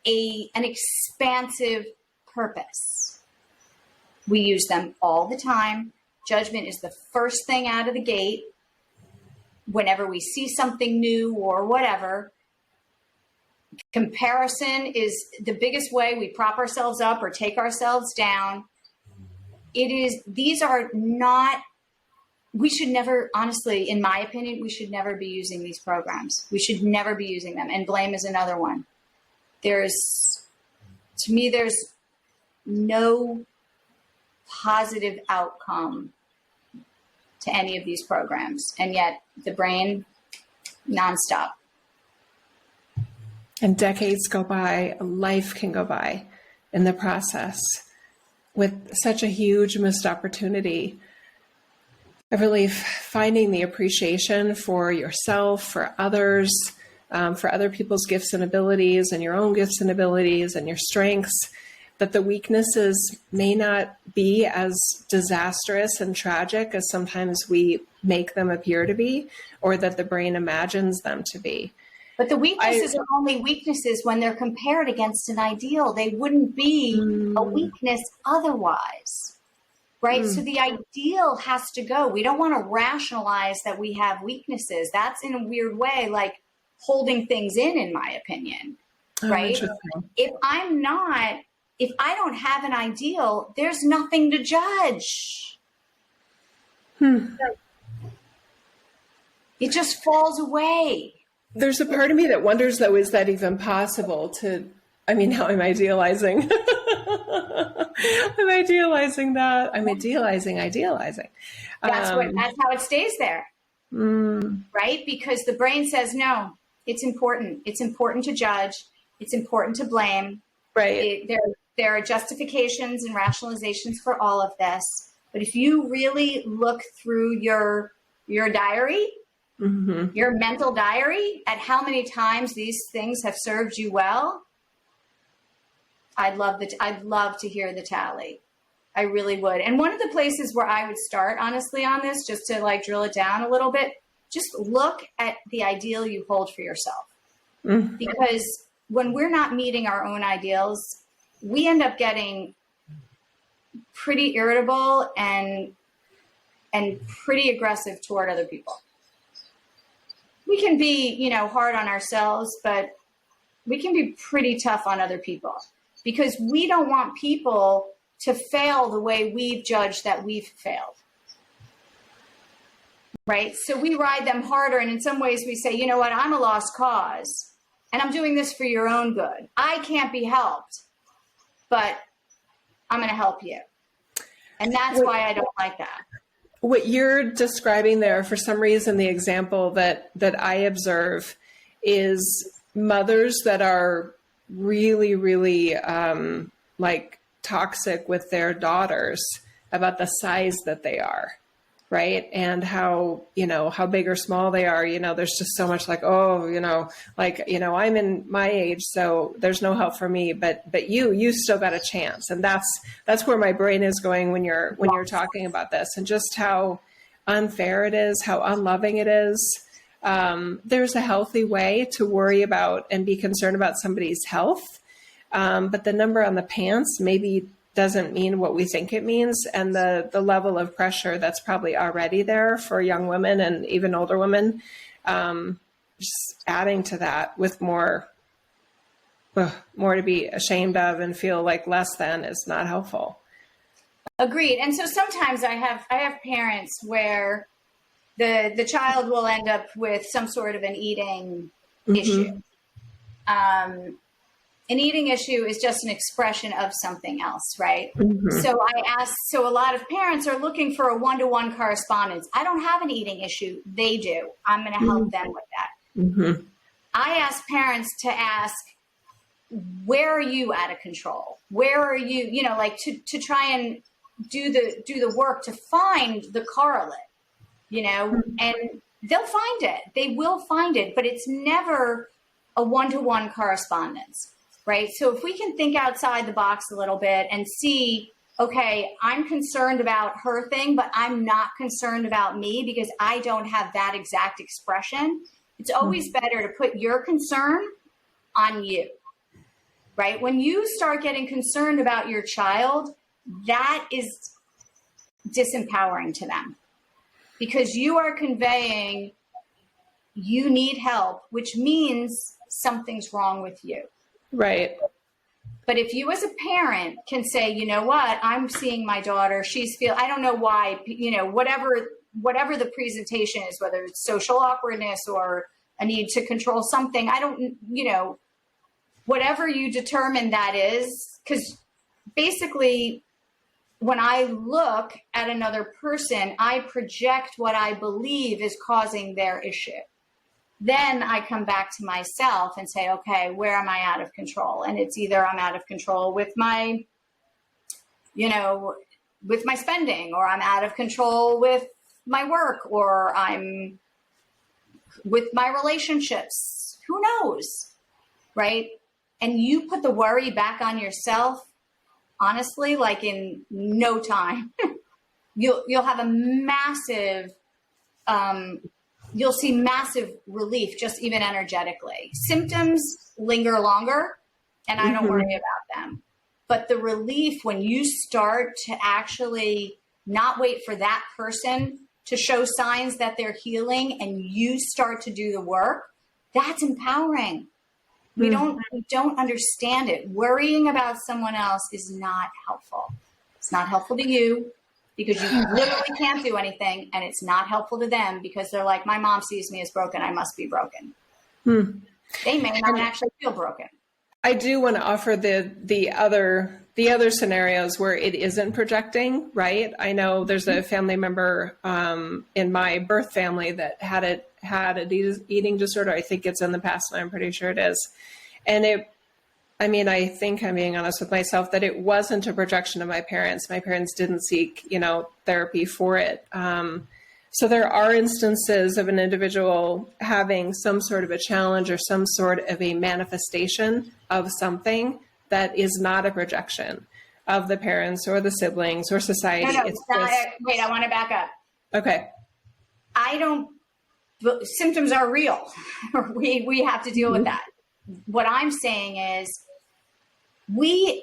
an expansive purpose. We use them all the time. Judgment is the first thing out of the gate. Whenever we see something new or whatever, comparison is the biggest way we prop ourselves up or take ourselves down. These are not we should never, honestly, in my opinion, we should never be using these programs. We should never be using them. And blame is another one. To me, there's no positive outcome to any of these programs. And yet the brain, nonstop. And decades go by, a life can go by in the process with such a huge missed opportunity of really finding the appreciation for yourself, for others, for other people's gifts and abilities, and your own gifts and abilities and your strengths, that the weaknesses may not be as disastrous and tragic as sometimes we make them appear to be, or that the brain imagines them to be. But the weaknesses are only weaknesses when they're compared against an ideal. They wouldn't be a weakness otherwise, right? So the ideal has to go. We don't want to rationalize that we have weaknesses. That's in a weird way, like holding things in my opinion, right? If I don't have an ideal, there's nothing to judge. It just falls away. There's a part of me that wonders, though, is that even possible to, I mean, now I'm idealizing. I'm idealizing that. I'm idealizing. That's how it stays there. Right? Because the brain says, no, it's important. It's important to judge. It's important to blame. Right. There are justifications and rationalizations for all of this. But if you really look through your diary, your mental diary, at how many times these things have served you well, I'd love to hear the tally. I really would. And one of the places where I would start, honestly, on this, just to like drill it down a little bit, just look at the ideal you hold for yourself. Because when we're not meeting our own ideals, we end up getting pretty irritable and pretty aggressive toward other people. We can be, hard on ourselves, but we can be pretty tough on other people because we don't want people to fail the way we've judged that we've failed. Right? So we ride them harder. And in some ways we say, you know what, I'm a lost cause and I'm doing this for your own good. I can't be helped, but I'm going to help you. And that's why I don't like that. What you're describing there, for some reason, the example that I observe is mothers that are really, really like toxic with their daughters about the size that they are, right? And how big or small they are. There's just so much like, I'm in my age, so there's no help for me, but you still got a chance. And that's where my brain is going when you're talking about this, and just how unfair it is, how unloving it is. There's a healthy way to worry about and be concerned about somebody's health. But the number on the pants maybe doesn't mean what we think it means. And the level of pressure that's probably already there for young women and even older women, just adding to that with more to be ashamed of and feel like less than is not helpful. Agreed. And so sometimes I have parents where the child will end up with some sort of an eating issue. An eating issue is just an expression of something else, right? So a lot of parents are looking for a one-to-one correspondence. I don't have an eating issue. They do. I'm going to help them with that. I ask parents to ask, where are you out of control? Where are you, to try and do the work to find the correlate, and they'll find it. They will find it, but it's never a one-to-one correspondence. Right. So if we can think outside the box a little bit and see, okay, I'm concerned about her thing, but I'm not concerned about me because I don't have that exact expression. It's always better to put your concern on you. Right. When you start getting concerned about your child, that is disempowering to them because you are conveying you need help, which means something's wrong with you. Right. But if you as a parent can say, you know what, I'm seeing my daughter, I don't know why, whatever whatever the presentation is, whether it's social awkwardness or a need to control something, I don't, whatever you determine that is, because basically when I look at another person, I project what I believe is causing their issue. Then I come back to myself and say, okay, where am I out of control? And it's either I'm out of control with my, with my spending, or I'm out of control with my work, or I'm with my relationships. Who knows, right? And you put the worry back on yourself, honestly, like in no time, you'll have a massive, you'll see massive relief, just even energetically. Symptoms linger longer, and I don't worry about them. But the relief when you start to actually not wait for that person to show signs that they're healing and you start to do the work, that's empowering. We don't understand it. Worrying about someone else is not helpful. It's not helpful to you because you literally can't do anything, and it's not helpful to them because they're like, my mom sees me as broken, I must be broken. They may not actually feel broken. I do want to offer the other scenarios where it isn't projecting, right? I know there's a family member in my birth family that had an eating disorder. I think it's in the past, and I'm pretty sure it is. And I think I'm being honest with myself that it wasn't a projection of my parents. My parents didn't seek, therapy for it. So there are instances of an individual having some sort of a challenge or some sort of a manifestation of something that is not a projection of the parents or the siblings or society. Wait, I want to back up. Okay. Symptoms are real. we have to deal with that. What I'm saying is we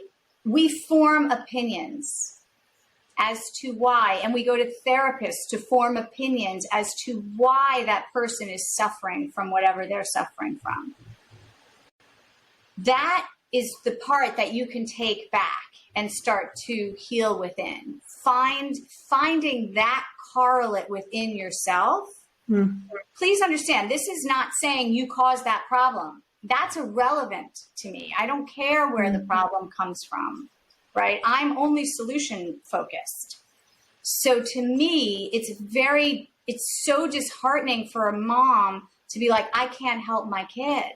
form opinions as to why, and we go to therapists to form opinions as to why that person is suffering from whatever they're suffering from. That is the part that you can take back and start to heal within. Finding that correlate within yourself. Please understand, this is not saying you caused that problem. That's irrelevant to me. I don't care where the problem comes from, right? I'm only solution focused. So to me, it's so disheartening for a mom to be like, I can't help my kid.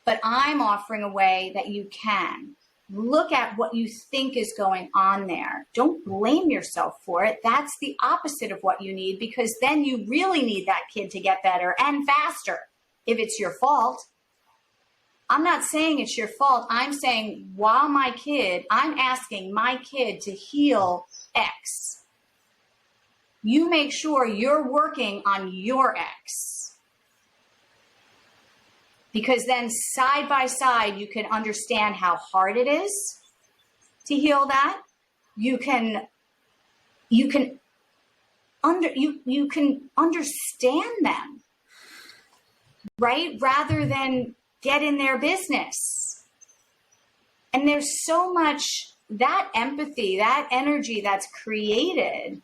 But I'm offering a way that you can. Look at what you think is going on there. Don't blame yourself for it. That's the opposite of what you need, because then you really need that kid to get better and faster if it's your fault. I'm not saying it's your fault. I'm saying I'm asking my kid to heal X. You make sure you're working on your X. Because then side by side, you can understand how hard it is to heal that. You can understand them, right? Rather than get in their business. And there's so much, that empathy, that energy that's created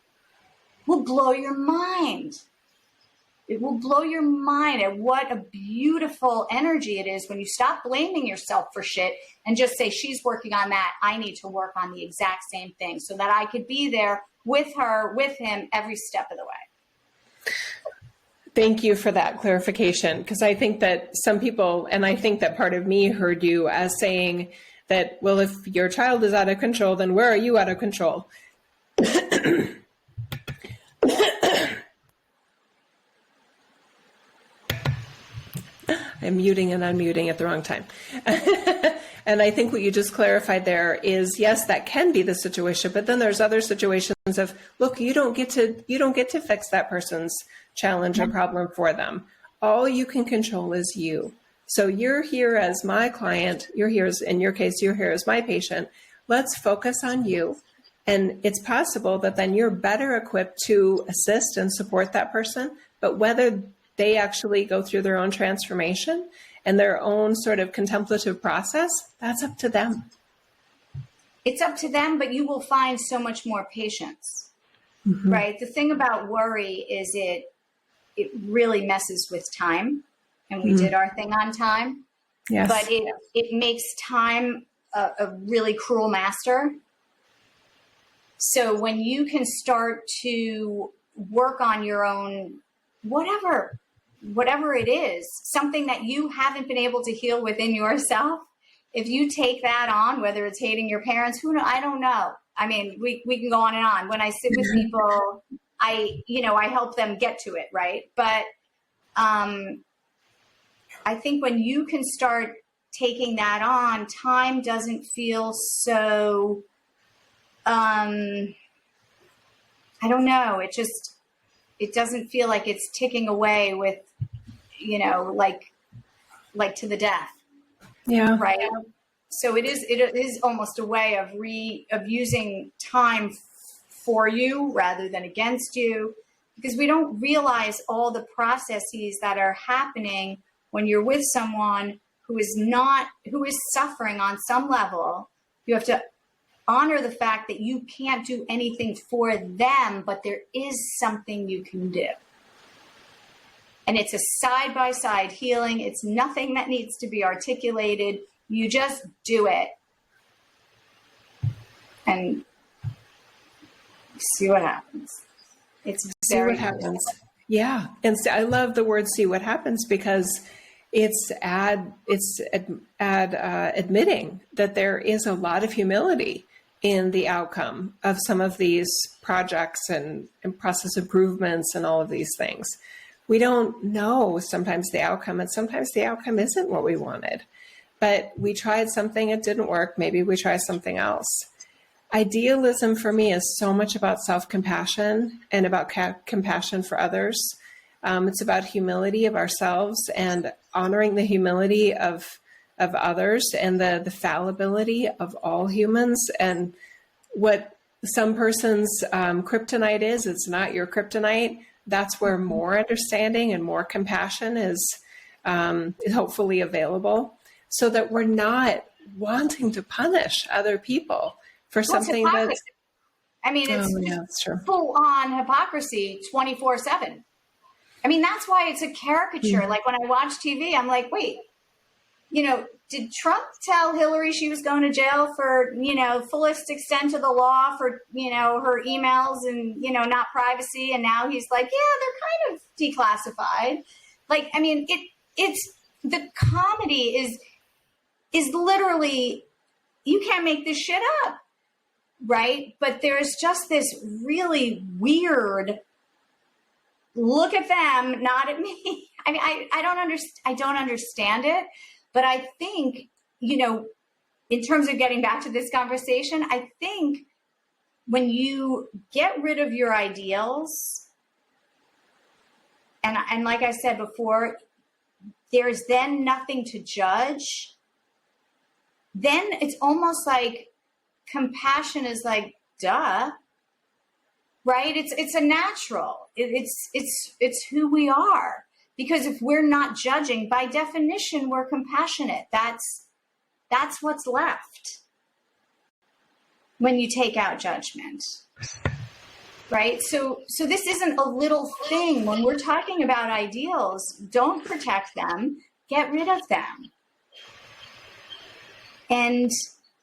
will blow your mind. It will blow your mind at what a beautiful energy it is when you stop blaming yourself for shit and just say, she's working on that. I need to work on the exact same thing so that I could be there with her, with him every step of the way. Thank you for that clarification, because I think that some people, and I think that part of me heard you as saying that, well, if your child is out of control, then where are you out of control? I'm muting and unmuting at the wrong time. And I think what you just clarified there is, yes, that can be the situation, but then there's other situations of, look, you don't get to fix that person's challenge or problem for them. All you can control is you. So you're here as my client, you're here as, in your case, you're here as my patient. Let's focus on you. And it's possible that then you're better equipped to assist and support that person, but whether they actually go through their own transformation and their own sort of contemplative process, that's up to them. It's up to them, but you will find so much more patience. right? The thing about worry is it really messes with time, and we did our thing on time. Yes. But it makes time a really cruel master. So when you can start to work on your own, whatever it is, something that you haven't been able to heal within yourself, if you take that on, whether it's hating your parents, I don't know. I mean, we can go on and on. When I sit with people, I help them get to it, right? But I think when you can start taking that on, time doesn't feel so, I don't know. It doesn't feel like it's ticking away with, like to the death. Yeah. Right. So it is almost a way of using time for you rather than against you, because we don't realize all the processes that are happening when you're with someone who is suffering on some level. You have to honor the fact that you can't do anything for them, but there is something you can do. And it's a side-by-side healing. It's nothing that needs to be articulated. You just do it and see what happens. It's see what happens. Yeah. And I love the word "see what happens" because it's admitting that there is a lot of humility in the outcome of some of these projects and process improvements and all of these things. We don't know sometimes the outcome, and sometimes the outcome isn't what we wanted. But we tried something, it didn't work. Maybe we try something else. Idealism for me is so much about self-compassion and about compassion for others. It's about humility of ourselves and honoring the humility of others and the fallibility of all humans. And what some person's kryptonite is, it's not your kryptonite. That's where more understanding and more compassion is hopefully available, so that we're not wanting to punish other people for something that's... I mean, it's full on hypocrisy 24/7. I mean, that's why it's a caricature. Like when I watch TV, I'm like, wait, did Trump tell Hillary she was going to jail for, fullest extent of the law for, her emails and, not privacy? And now he's like, yeah, they're kind of declassified. Like, I mean, it's the comedy is literally, you can't make this shit up. Right. But there's just this really weird look at them, not at me. I mean, I don't understand it. But I think, in terms of getting back to this conversation, I think when you get rid of your ideals, and like I said before, there's then nothing to judge, then it's almost like compassion is like, duh, right? It's a natural. It's who we are. Because if we're not judging, by definition, we're compassionate. That's what's left when you take out judgment, right? So this isn't a little thing. When we're talking about ideals, don't protect them, get rid of them. And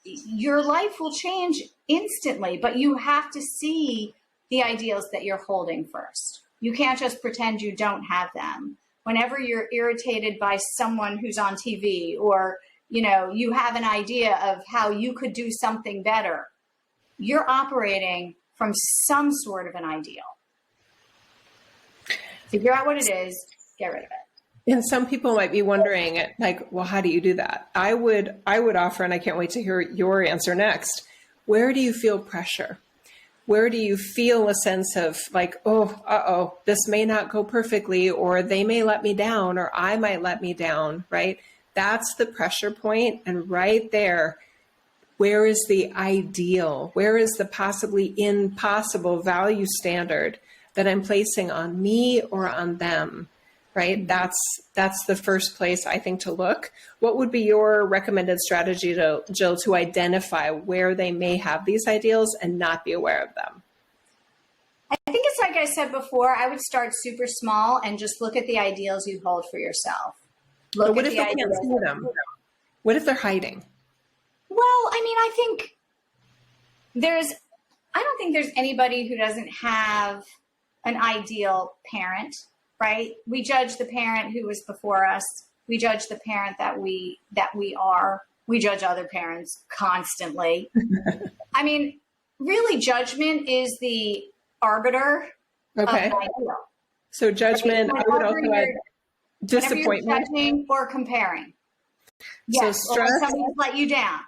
your life will change instantly, but you have to see the ideals that you're holding first. You can't just pretend you don't have them. Whenever you're irritated by someone who's on TV, or, you have an idea of how you could do something better, you're operating from some sort of an ideal. Figure out what it is, get rid of it. And some people might be wondering, like, well, how do you do that? I would offer, and I can't wait to hear your answer next. Where do you feel pressure? Where do you feel a sense of like, oh, this may not go perfectly, or they may let me down, or I might let me down, right? That's the pressure point. And right there, where is the ideal? Where is the possibly impossible value standard that I'm placing on me or on them, right? That's the first place I think to look. What would be your recommended strategy, Jill, to identify where they may have these ideals and not be aware of them? I I think it's like I said before, I would start super small and just look at the ideals you hold for yourself. But what if they can't see them? What if they're hiding? Well, I mean, I don't think there's anybody who doesn't have an ideal parent, right? We judge the parent who was before us. We judge the parent that we are. We judge other parents constantly. I mean, really, judgment is the arbiter of an ideal. So judgment, right? I would also add disappointment. You're judging or comparing. Yes, so stress, or somebody's let you down.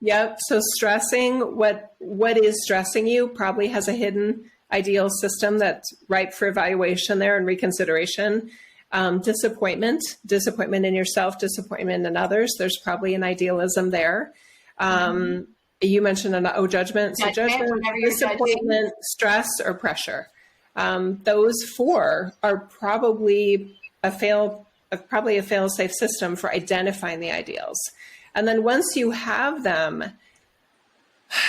Yep. So stressing, what is stressing you probably has a hidden ideal system that's ripe for evaluation there and reconsideration. Disappointment in yourself, disappointment in others. There's probably an idealism there. You mentioned judgment. So judgment, disappointment, stress, or pressure. Those four are probably a fail-safe system for identifying the ideals. And then once you have them,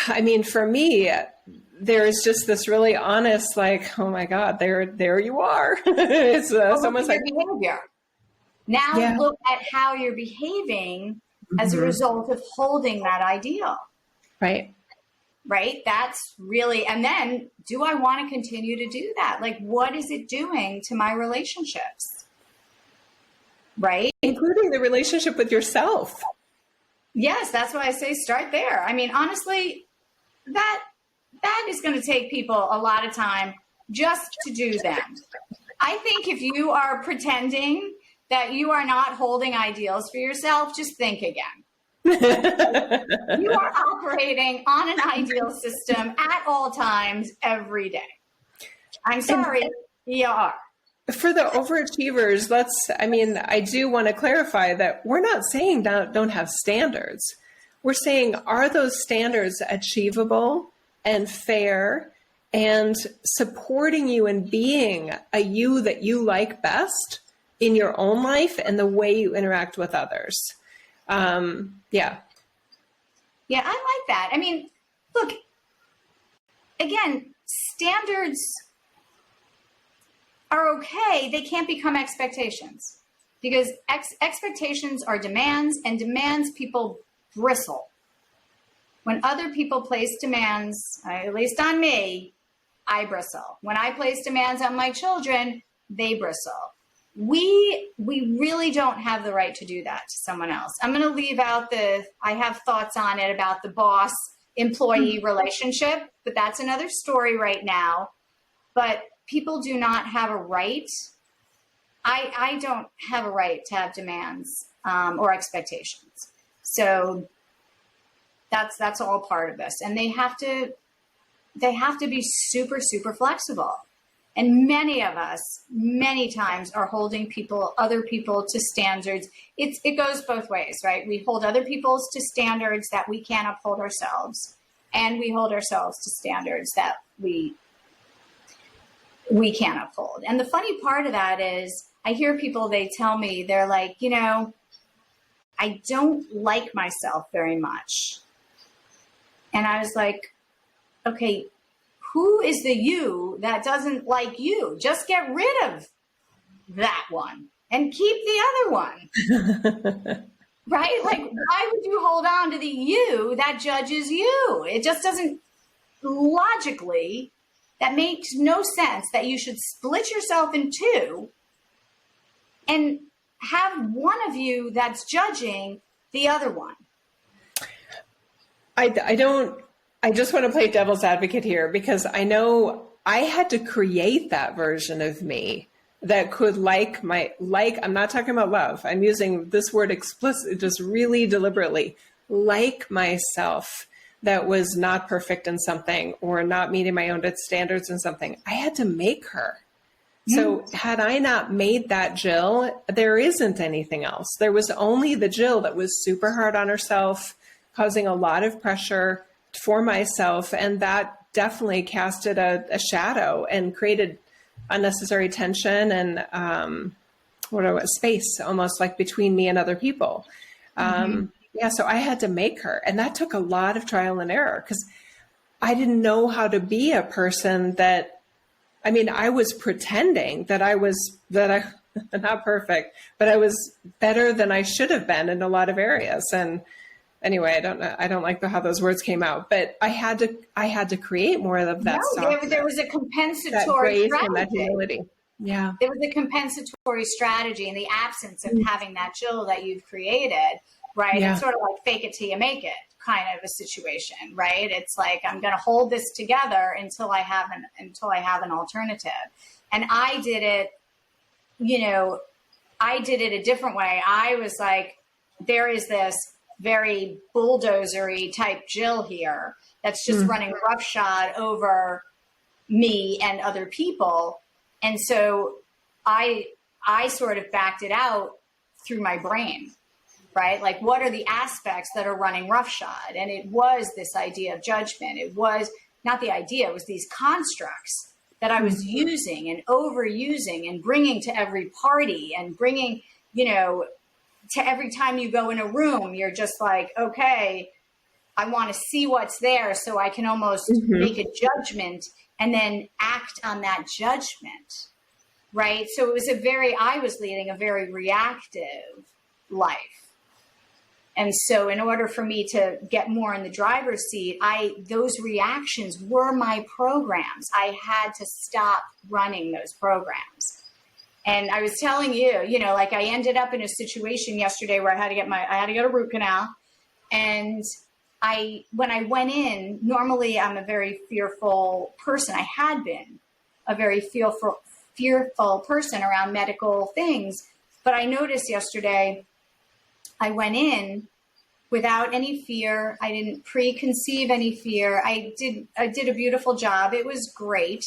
I mean, for me, there is just this really honest, like, oh my God, there you are. It's almost like behavior. Now look at how you're behaving as a result of holding that ideal. Right. Right. That's really, and then do I want to continue to do that? Like, what is it doing to my relationships? Right. Including the relationship with yourself. Yes. That's why I say start there. I mean, honestly, that is going to take people a lot of time just to do them. I think if you are pretending that you are not holding ideals for yourself, just think again. You are operating on an ideal system at all times, every day. I'm sorry, you are. For the overachievers, I do want to clarify that we're not saying don't have standards. We're saying, are those standards achievable and fair and supporting you in being a you that you like best in your own life and the way you interact with others? Yeah, I like that. I mean, look, again, standards are okay. They can't become expectations because expectations are demands, and demands people bristle. When other people place demands, at least on me, I bristle. When I place demands on my children, they bristle. We really don't have the right to do that to someone else. I'm going to leave out I have thoughts on it about the boss-employee relationship, but that's another story right now. But people do not have a right. I don't have a right to have demands or expectations. So that's all part of this. And they have to be super, super flexible. And many of us, many times, are holding other people to standards. It goes both ways, right? We hold other people to standards that we can't uphold ourselves, and we hold ourselves to standards that we can't uphold. And the funny part of that is, I hear people, they tell me, they're like, I don't like myself very much. And I was like, okay, who is the you that doesn't like you? Just get rid of that one and keep the other one. Right? Like, why would you hold on to the you that judges you? It just doesn't logically, that makes no sense that you should split yourself in two and have one of you that's judging the other one. I just want to play devil's advocate here because I know I had to create that version of me that could I'm not talking about love. I'm using this word explicit, just really deliberately, like myself, that was not perfect in something or not meeting my own standards in something. I had to make her. So had I not made that Jill, there isn't anything else. There was only the Jill that was super hard on herself, causing a lot of pressure for myself. And that definitely casted a shadow and created unnecessary tension and space almost like between me and other people. So I had to make her. And that took a lot of trial and error because I didn't know how to be a person that I mean, I was pretending that I not perfect, but I was better than I should have been in a lot of areas. And anyway, I don't like how those words came out, but I had to create more of that. No, there was a compensatory strategy. And that humility. Yeah. There was a compensatory strategy in the absence of having that Jill that you've created, right? Yeah. It's sort of like fake it till you make it kind of a situation, right? It's like, I'm going to hold this together until I have an alternative. And I did it, a different way. I was like, there is this very bulldozery type Jill here that's just running roughshod over me and other people. And so I sort of backed it out through my brain, right? Like, what are the aspects that are running roughshod? And it was this idea of judgment. It was not the idea, it was these constructs that I was using and overusing and bringing to every party and bringing, to every time you go in a room, you're just like, okay, I want to see what's there so I can almost make a judgment and then act on that judgment, right? So it was I was leading a very reactive life. And so in order for me to get more in the driver's seat, those reactions were my programs. I had to stop running those programs. And I was telling you, like I ended up in a situation yesterday where I had to get a root canal. And when I went in, normally I'm a very fearful person. I had been a very fearful person around medical things. But I noticed yesterday, I went in without any fear. I didn't preconceive any fear. I did a beautiful job. It was great,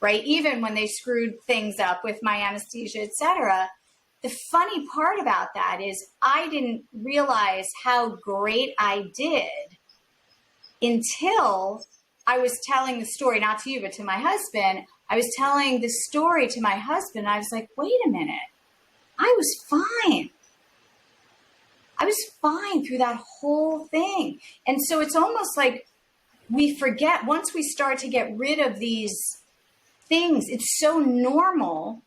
right? Even when they screwed things up with my anesthesia, et cetera. The funny part about that is I didn't realize how great I did until I was telling the story, not to you, but to my husband. I was telling the story to my husband. I was like, wait a minute, I was fine. I was fine through that whole thing. And so it's almost like we forget, once we start to get rid of these things, it's so normal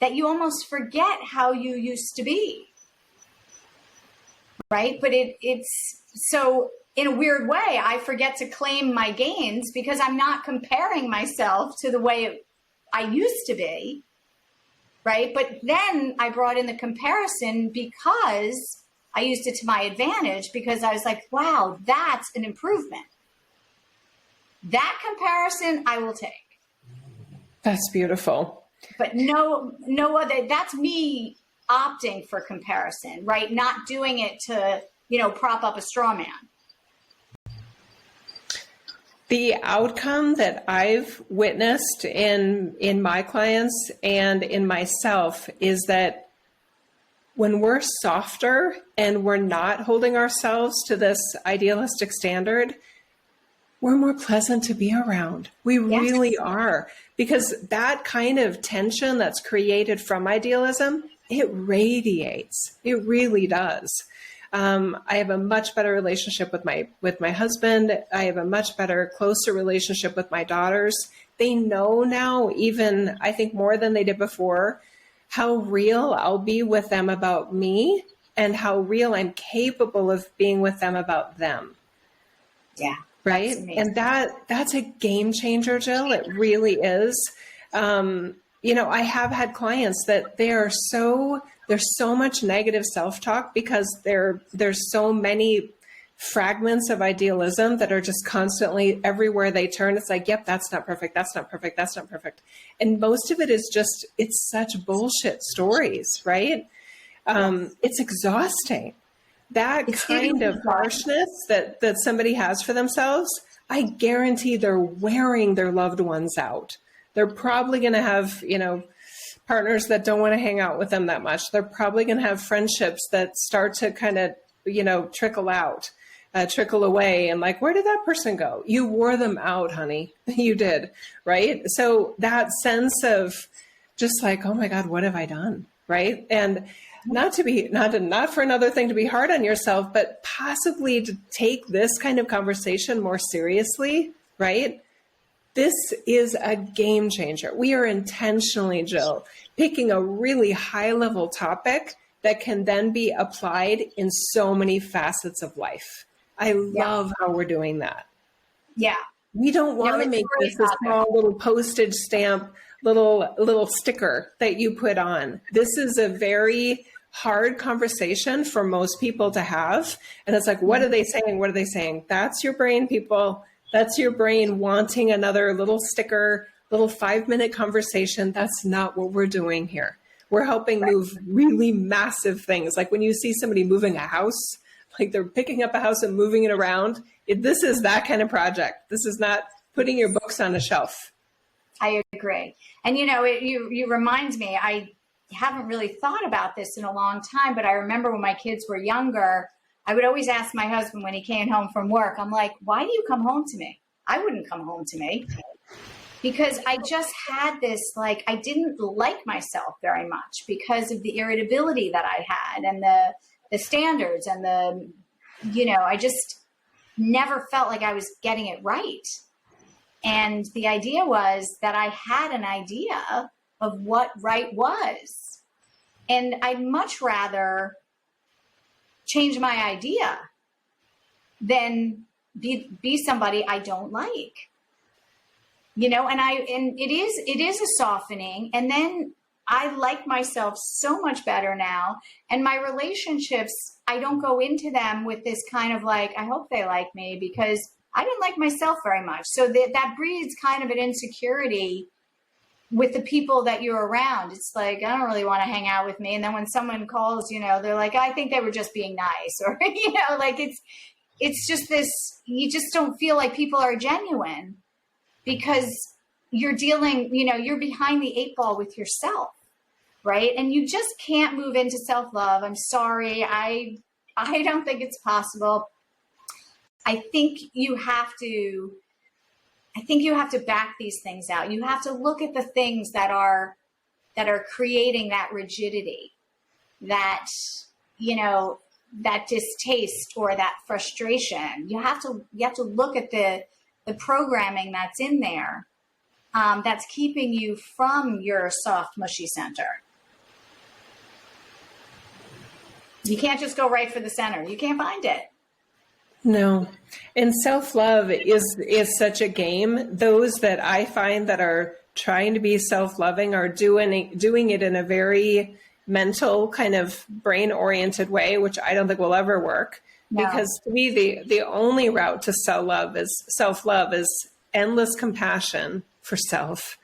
that you almost forget how you used to be, right? But it's so, in a weird way, I forget to claim my gains because I'm not comparing myself to the way I used to be, right? But then I brought in the comparison because I used it to my advantage, because I was like, wow, that's an improvement. That comparison I will take. That's beautiful. But no other, that's me opting for comparison, right? Not doing it to, prop up a straw man. The outcome that I've witnessed in my clients and in myself is that when we're softer and we're not holding ourselves to this idealistic standard, we're more pleasant to be around. We really are. Because that kind of tension that's created from idealism, it radiates. It really does. I have a much better relationship with my husband. I have a much better, closer relationship with my daughters. They know now, even I think more than they did before, how real I'll be with them about me and how real I'm capable of being with them about them. Yeah. Right. And that's a game changer, Jill. It really is. I have had clients that there's so much negative self-talk because there's so many fragments of idealism that are just constantly everywhere they turn. It's like, yep, that's not perfect. That's not perfect. That's not perfect. And most of it is just, it's such bullshit stories, right? It's exhausting. That kind of harshness that somebody has for themselves, I guarantee they're wearing their loved ones out. They're probably going to have, partners that don't want to hang out with them that much. They're probably going to have friendships that start to kind of, trickle out, trickle away. And like, where did that person go? You wore them out, honey. You did. Right. So that sense of just like, oh my God, what have I done? Right. And not for another thing to be hard on yourself, but possibly to take this kind of conversation more seriously, right? This is a game changer. We are intentionally, Jill, picking a really high level topic that can then be applied in so many facets of life. I love how we're doing that. Yeah. We don't want to make this a small little postage stamp, little sticker that you put on. This is a very hard conversation for most people to have. And it's like, what are they saying? What are they saying? That's your brain, people. That's your brain wanting another little sticker, little 5-minute conversation. That's not what we're doing here. We're helping move really massive things. Like when you see somebody moving a house, like they're picking up a house and moving it around. This is that kind of project. This is not putting your books on a shelf. I agree. And you remind me, I haven't really thought about this in a long time, but I remember when my kids were younger, I would always ask my husband when he came home from work, I'm like, why do you come home to me? I wouldn't come home to me. Because I just had this, like, I didn't like myself very much because of the irritability that I had and the standards and I just never felt like I was getting it right. And the idea was that I had an idea of what right was. And I'd much rather change my idea than be somebody I don't like. And it is a softening. And then I like myself so much better now. And my relationships, I don't go into them with this kind of like, I hope they like me, because I didn't like myself very much. So that breeds kind of an insecurity with the people that you're around. It's like, I don't really want to hang out with me. And then when someone calls, they're like, I think they were just being nice. Or, like it's just this, you just don't feel like people are genuine because you're dealing, you're behind the 8 ball with yourself. Right. And you just can't move into self-love. I'm sorry. I don't think it's possible. I think you have to back these things out. You have to look at the things that are creating that rigidity, that, that distaste or that frustration. You have to look at the programming that's in there, that's keeping you from your soft, mushy center. You can't just go right for the center. You can't find it. No. And self-love is such a game. Those that I find that are trying to be self-loving are doing it in a very mental kind of brain-oriented way, which I don't think will ever work. No. Because to me, the only route to self-love is endless compassion for self,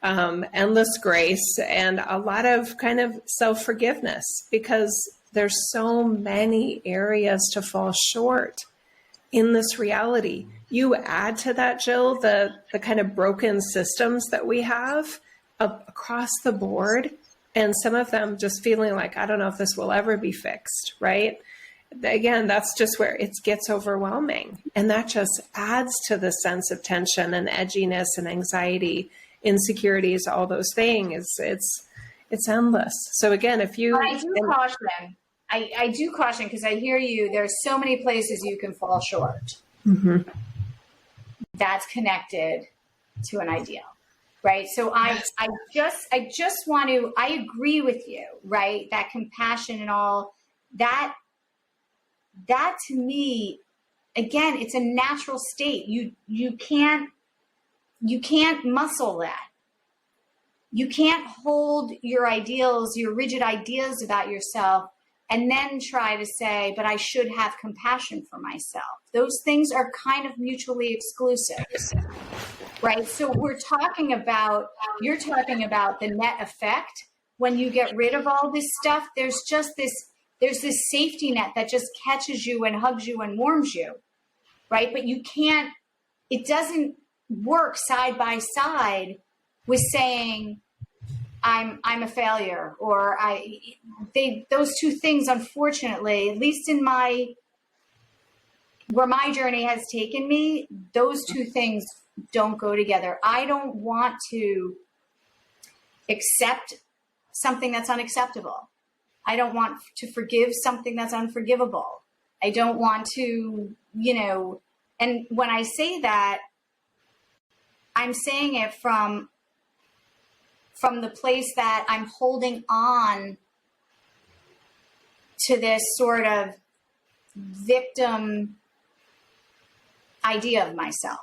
endless grace, and a lot of kind of self-forgiveness, because there's so many areas to fall short in this reality. You add to that, Jill, the kind of broken systems that we have across the board, and some of them just feeling like, I don't know if this will ever be fixed, right? Again, that's just where it gets overwhelming. And that just adds to the sense of tension and edginess and anxiety, insecurities, all those things. It's endless. So again, if you... I do caution because I hear you. There's so many places you can fall short. Mm-hmm. That's connected to an ideal, right? So I just want to, I agree with you, right? That compassion and all that to me, again, it's a natural state. You can't muscle that. You can't hold your ideals, your rigid ideas about yourself, and then try to say, but I should have compassion for myself. Those things are kind of mutually exclusive, right? So you're talking about the net effect. When you get rid of all this stuff, there's this safety net that just catches you and hugs you and warms you, right? But it doesn't work side by side with saying, I'm a failure, or those two things, unfortunately, at least in where my journey has taken me, those two things don't go together. I don't want to accept something that's unacceptable. I don't want to forgive something that's unforgivable. I don't want to, and when I say that, I'm saying it from the place that I'm holding on to this sort of victim idea of myself.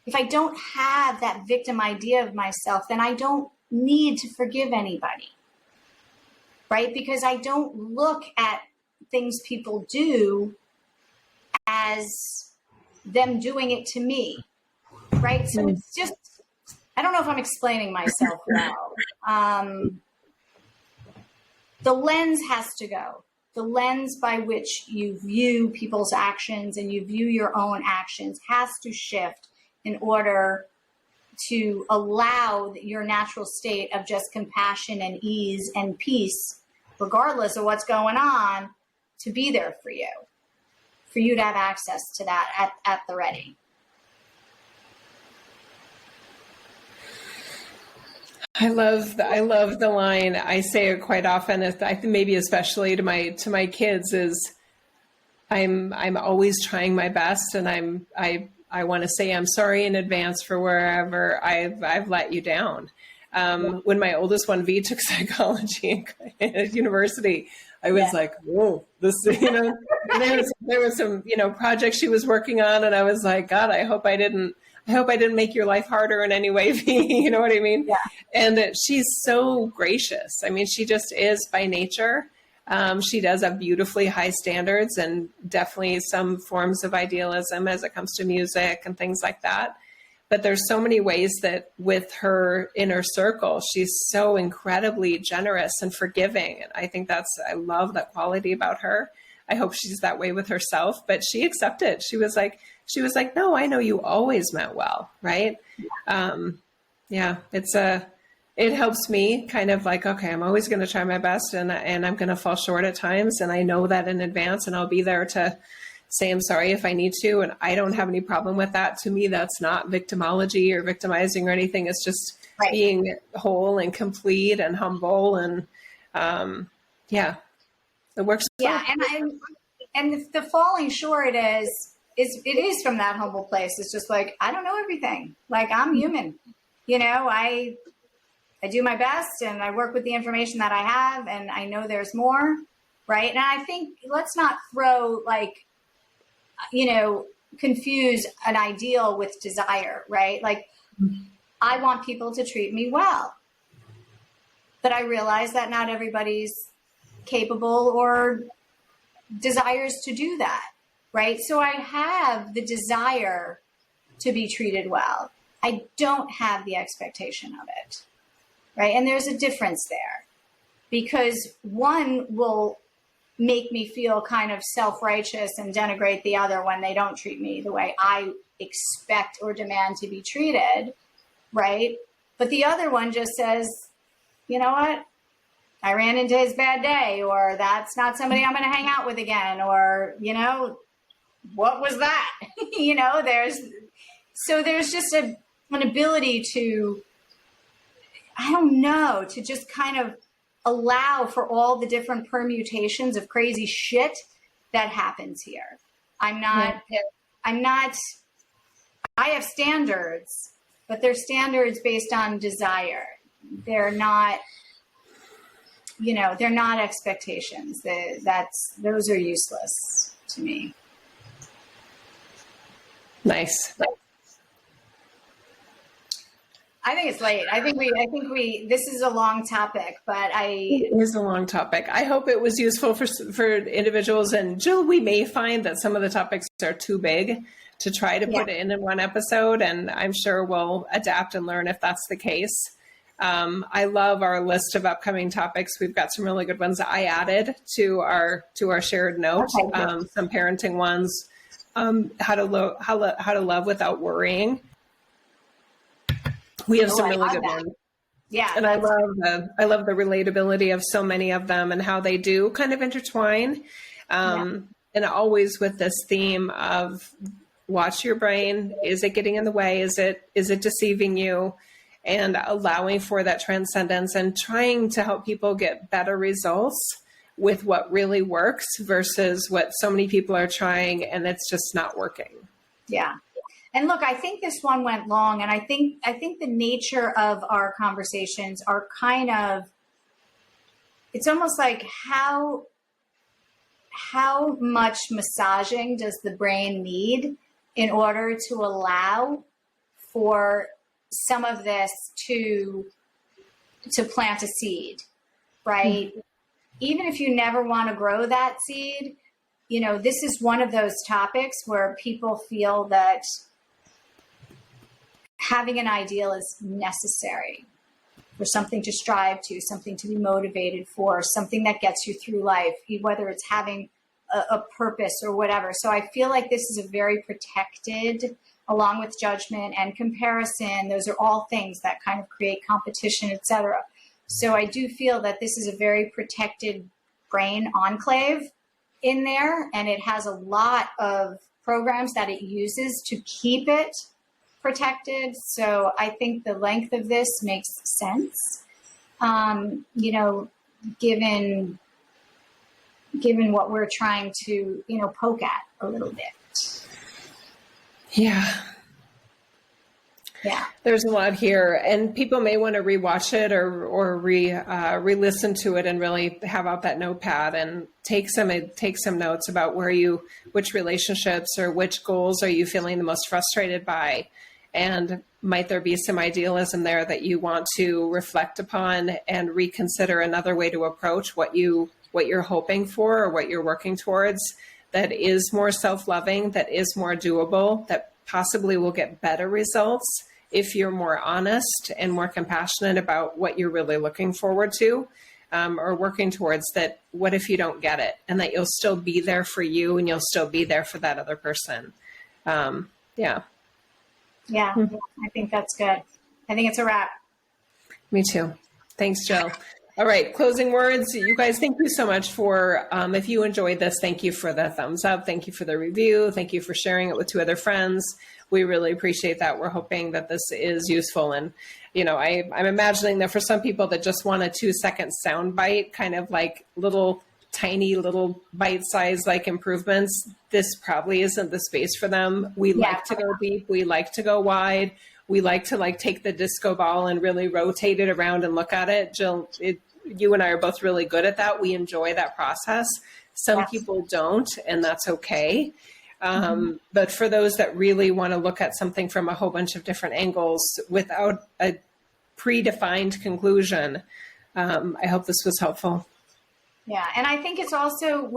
If I don't have that victim idea of myself, then I don't need to forgive anybody, right? Because I don't look at things people do as them doing it to me, right? So it's just, I don't know if I'm explaining myself well. The lens has to go. The lens by which you view people's actions and you view your own actions has to shift in order to allow your natural state of just compassion and ease and peace, regardless of what's going on, to be there for you to have access to that at the ready. I love the line. I say it quite often. I think maybe especially to my kids is, I'm always trying my best, and I want to say I'm sorry in advance for wherever I've let you down. When my oldest one, V, took psychology at university, I was like, whoa, this, there was some, projects she was working on, and I was like, God, I hope I didn't make your life harder in any way, V. You know what I mean? Yeah. And she's so gracious. I mean, she just is by nature. She does have beautifully high standards and definitely some forms of idealism as it comes to music and things like that. But there's so many ways that with her inner circle, she's so incredibly generous and forgiving. And I think I love that quality about her. I hope she's that way with herself, but she accepted. She was like, no, I know you always meant well. Right. It helps me kind of like, okay, I'm always going to try my best, and I'm going to fall short at times. And I know that in advance, and I'll be there to say I'm sorry if I need to. And I don't have any problem with that. To me, that's not victimology or victimizing or anything. It's just Right. being whole and complete and humble. And it works. Yeah. Well. And the falling short it is from that humble place. It's just like, I don't know everything. Like, I'm human, I do my best, and I work with the information that I have, and I know there's more, right? And I think let's not throw confuse an ideal with desire, right? Like, I want people to treat me well, but I realize that not everybody's capable or desires to do that, right? So I have the desire to be treated well. I don't have the expectation of it. Right. And there's a difference there, because one will make me feel kind of self-righteous and denigrate the other when they don't treat me the way I expect or demand to be treated. Right. But the other one just says, you know what? I ran into his bad day, or that's not somebody I'm going to hang out with again, or, what was that? There's just an ability to, I don't know, to just kind of allow for all the different permutations of crazy shit that happens here. I have standards, but they're standards based on desire. They're not, they're not expectations. Those are useless to me. Nice. I think it's late. I think this is a long topic, but it is a long topic. I hope it was useful for individuals. And Jill, we may find that some of the topics are too big to try to put it in one episode. And I'm sure we'll adapt and learn if that's the case. I love our list of upcoming topics. We've got some really good ones that I added to our shared note. Okay, some parenting ones, how to love without worrying. We have some really good ones. Yeah. And I love the relatability of so many of them and how they do kind of intertwine. And always with this theme of watch your brain. Is it getting in the way? Is it deceiving you? And allowing for that transcendence and trying to help people get better results with what really works versus what so many people are trying and it's just not working. Yeah. And look, I think this one went long, and I think the nature of our conversations are kind of, it's almost like how much massaging does the brain need in order to allow for some of this to plant a seed, right? Mm-hmm. Even if you never want to grow that seed, this is one of those topics where people feel that having an ideal is necessary for something to strive to, something to be motivated for, something that gets you through life, whether it's having a purpose or whatever. So I feel like this is a very protected, along with judgment and comparison. Those are all things that kind of create competition, etc. So I do feel that this is a very protected brain enclave in there, and it has a lot of programs that it uses to keep it protected. So I think the length of this makes sense, given what we're trying to, poke at a little bit. Yeah. Yeah. There's a lot here, and people may want to rewatch it or re-listen to it and really have out that notepad and take some notes about which relationships or which goals are you feeling the most frustrated by, and might there be some idealism there that you want to reflect upon and reconsider another way to approach what you're hoping for or what you're working towards that is more self-loving, that is more doable, that possibly will get better results if you're more honest and more compassionate about what you're really looking forward to or working towards. That what if you don't get it, and that you'll still be there for you and you'll still be there for that other person. Yeah. I think that's good. I think it's a wrap. Me too. Thanks, Jill. All right, closing words. You guys, thank you so much for, if you enjoyed this, thank you for the thumbs up. Thank you for the review. Thank you for sharing it with 2 other friends. We really appreciate that. We're hoping that this is useful. And, I'm imagining that for some people that just want a 2-second sound bite, kind of like tiny little bite-sized like improvements, this probably isn't the space for them. We like to go deep. We like to go wide. We like to take the disco ball and really rotate it around and look at it. Jill, you and I are both really good at that. We enjoy that process. Some people don't, and that's okay. But for those that really want to look at something from a whole bunch of different angles without a predefined conclusion, I hope this was helpful. Yeah. And I think it's also,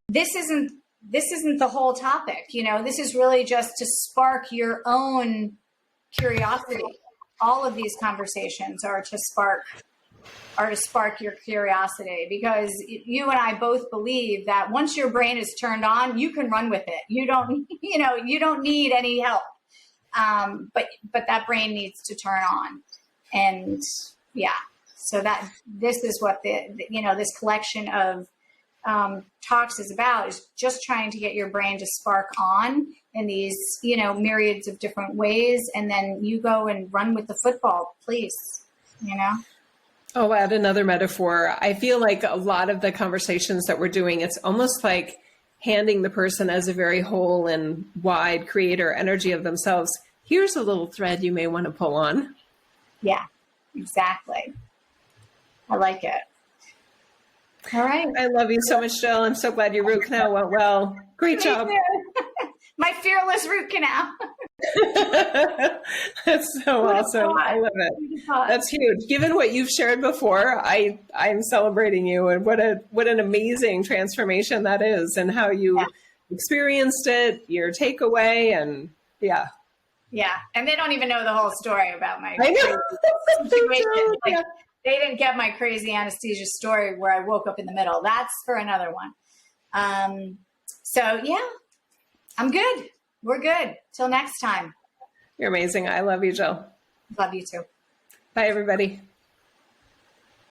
this isn't the whole topic. This is really just to spark your own curiosity. All of these conversations are to spark your curiosity, because you and I both believe that once your brain is turned on, you can run with it. You don't need any help. But that brain needs to turn on. And so that this is what this collection of talks is about, is just trying to get your brain to spark on in these, myriads of different ways. And then you go and run with the football, please, I'll add another metaphor. I feel like a lot of the conversations that we're doing, it's almost like handing the person as a very whole and wide creator energy of themselves. Here's a little thread you may want to pull on. Yeah, exactly. I like it. All right. I love you so much, Jill. I'm so glad your root canal went well. Great job. My fearless root canal. That's so awesome. I love it. That's huge. Given what you've shared before, I'm celebrating you, and what an amazing transformation that is, and how you experienced it, your takeaway, and yeah. And they don't even know the whole story about my situation. They didn't get my crazy anesthesia story where I woke up in the middle. That's for another one. So yeah, I'm good. We're good. Till next time. You're amazing. I love you, Jill. Love you too. Bye, everybody.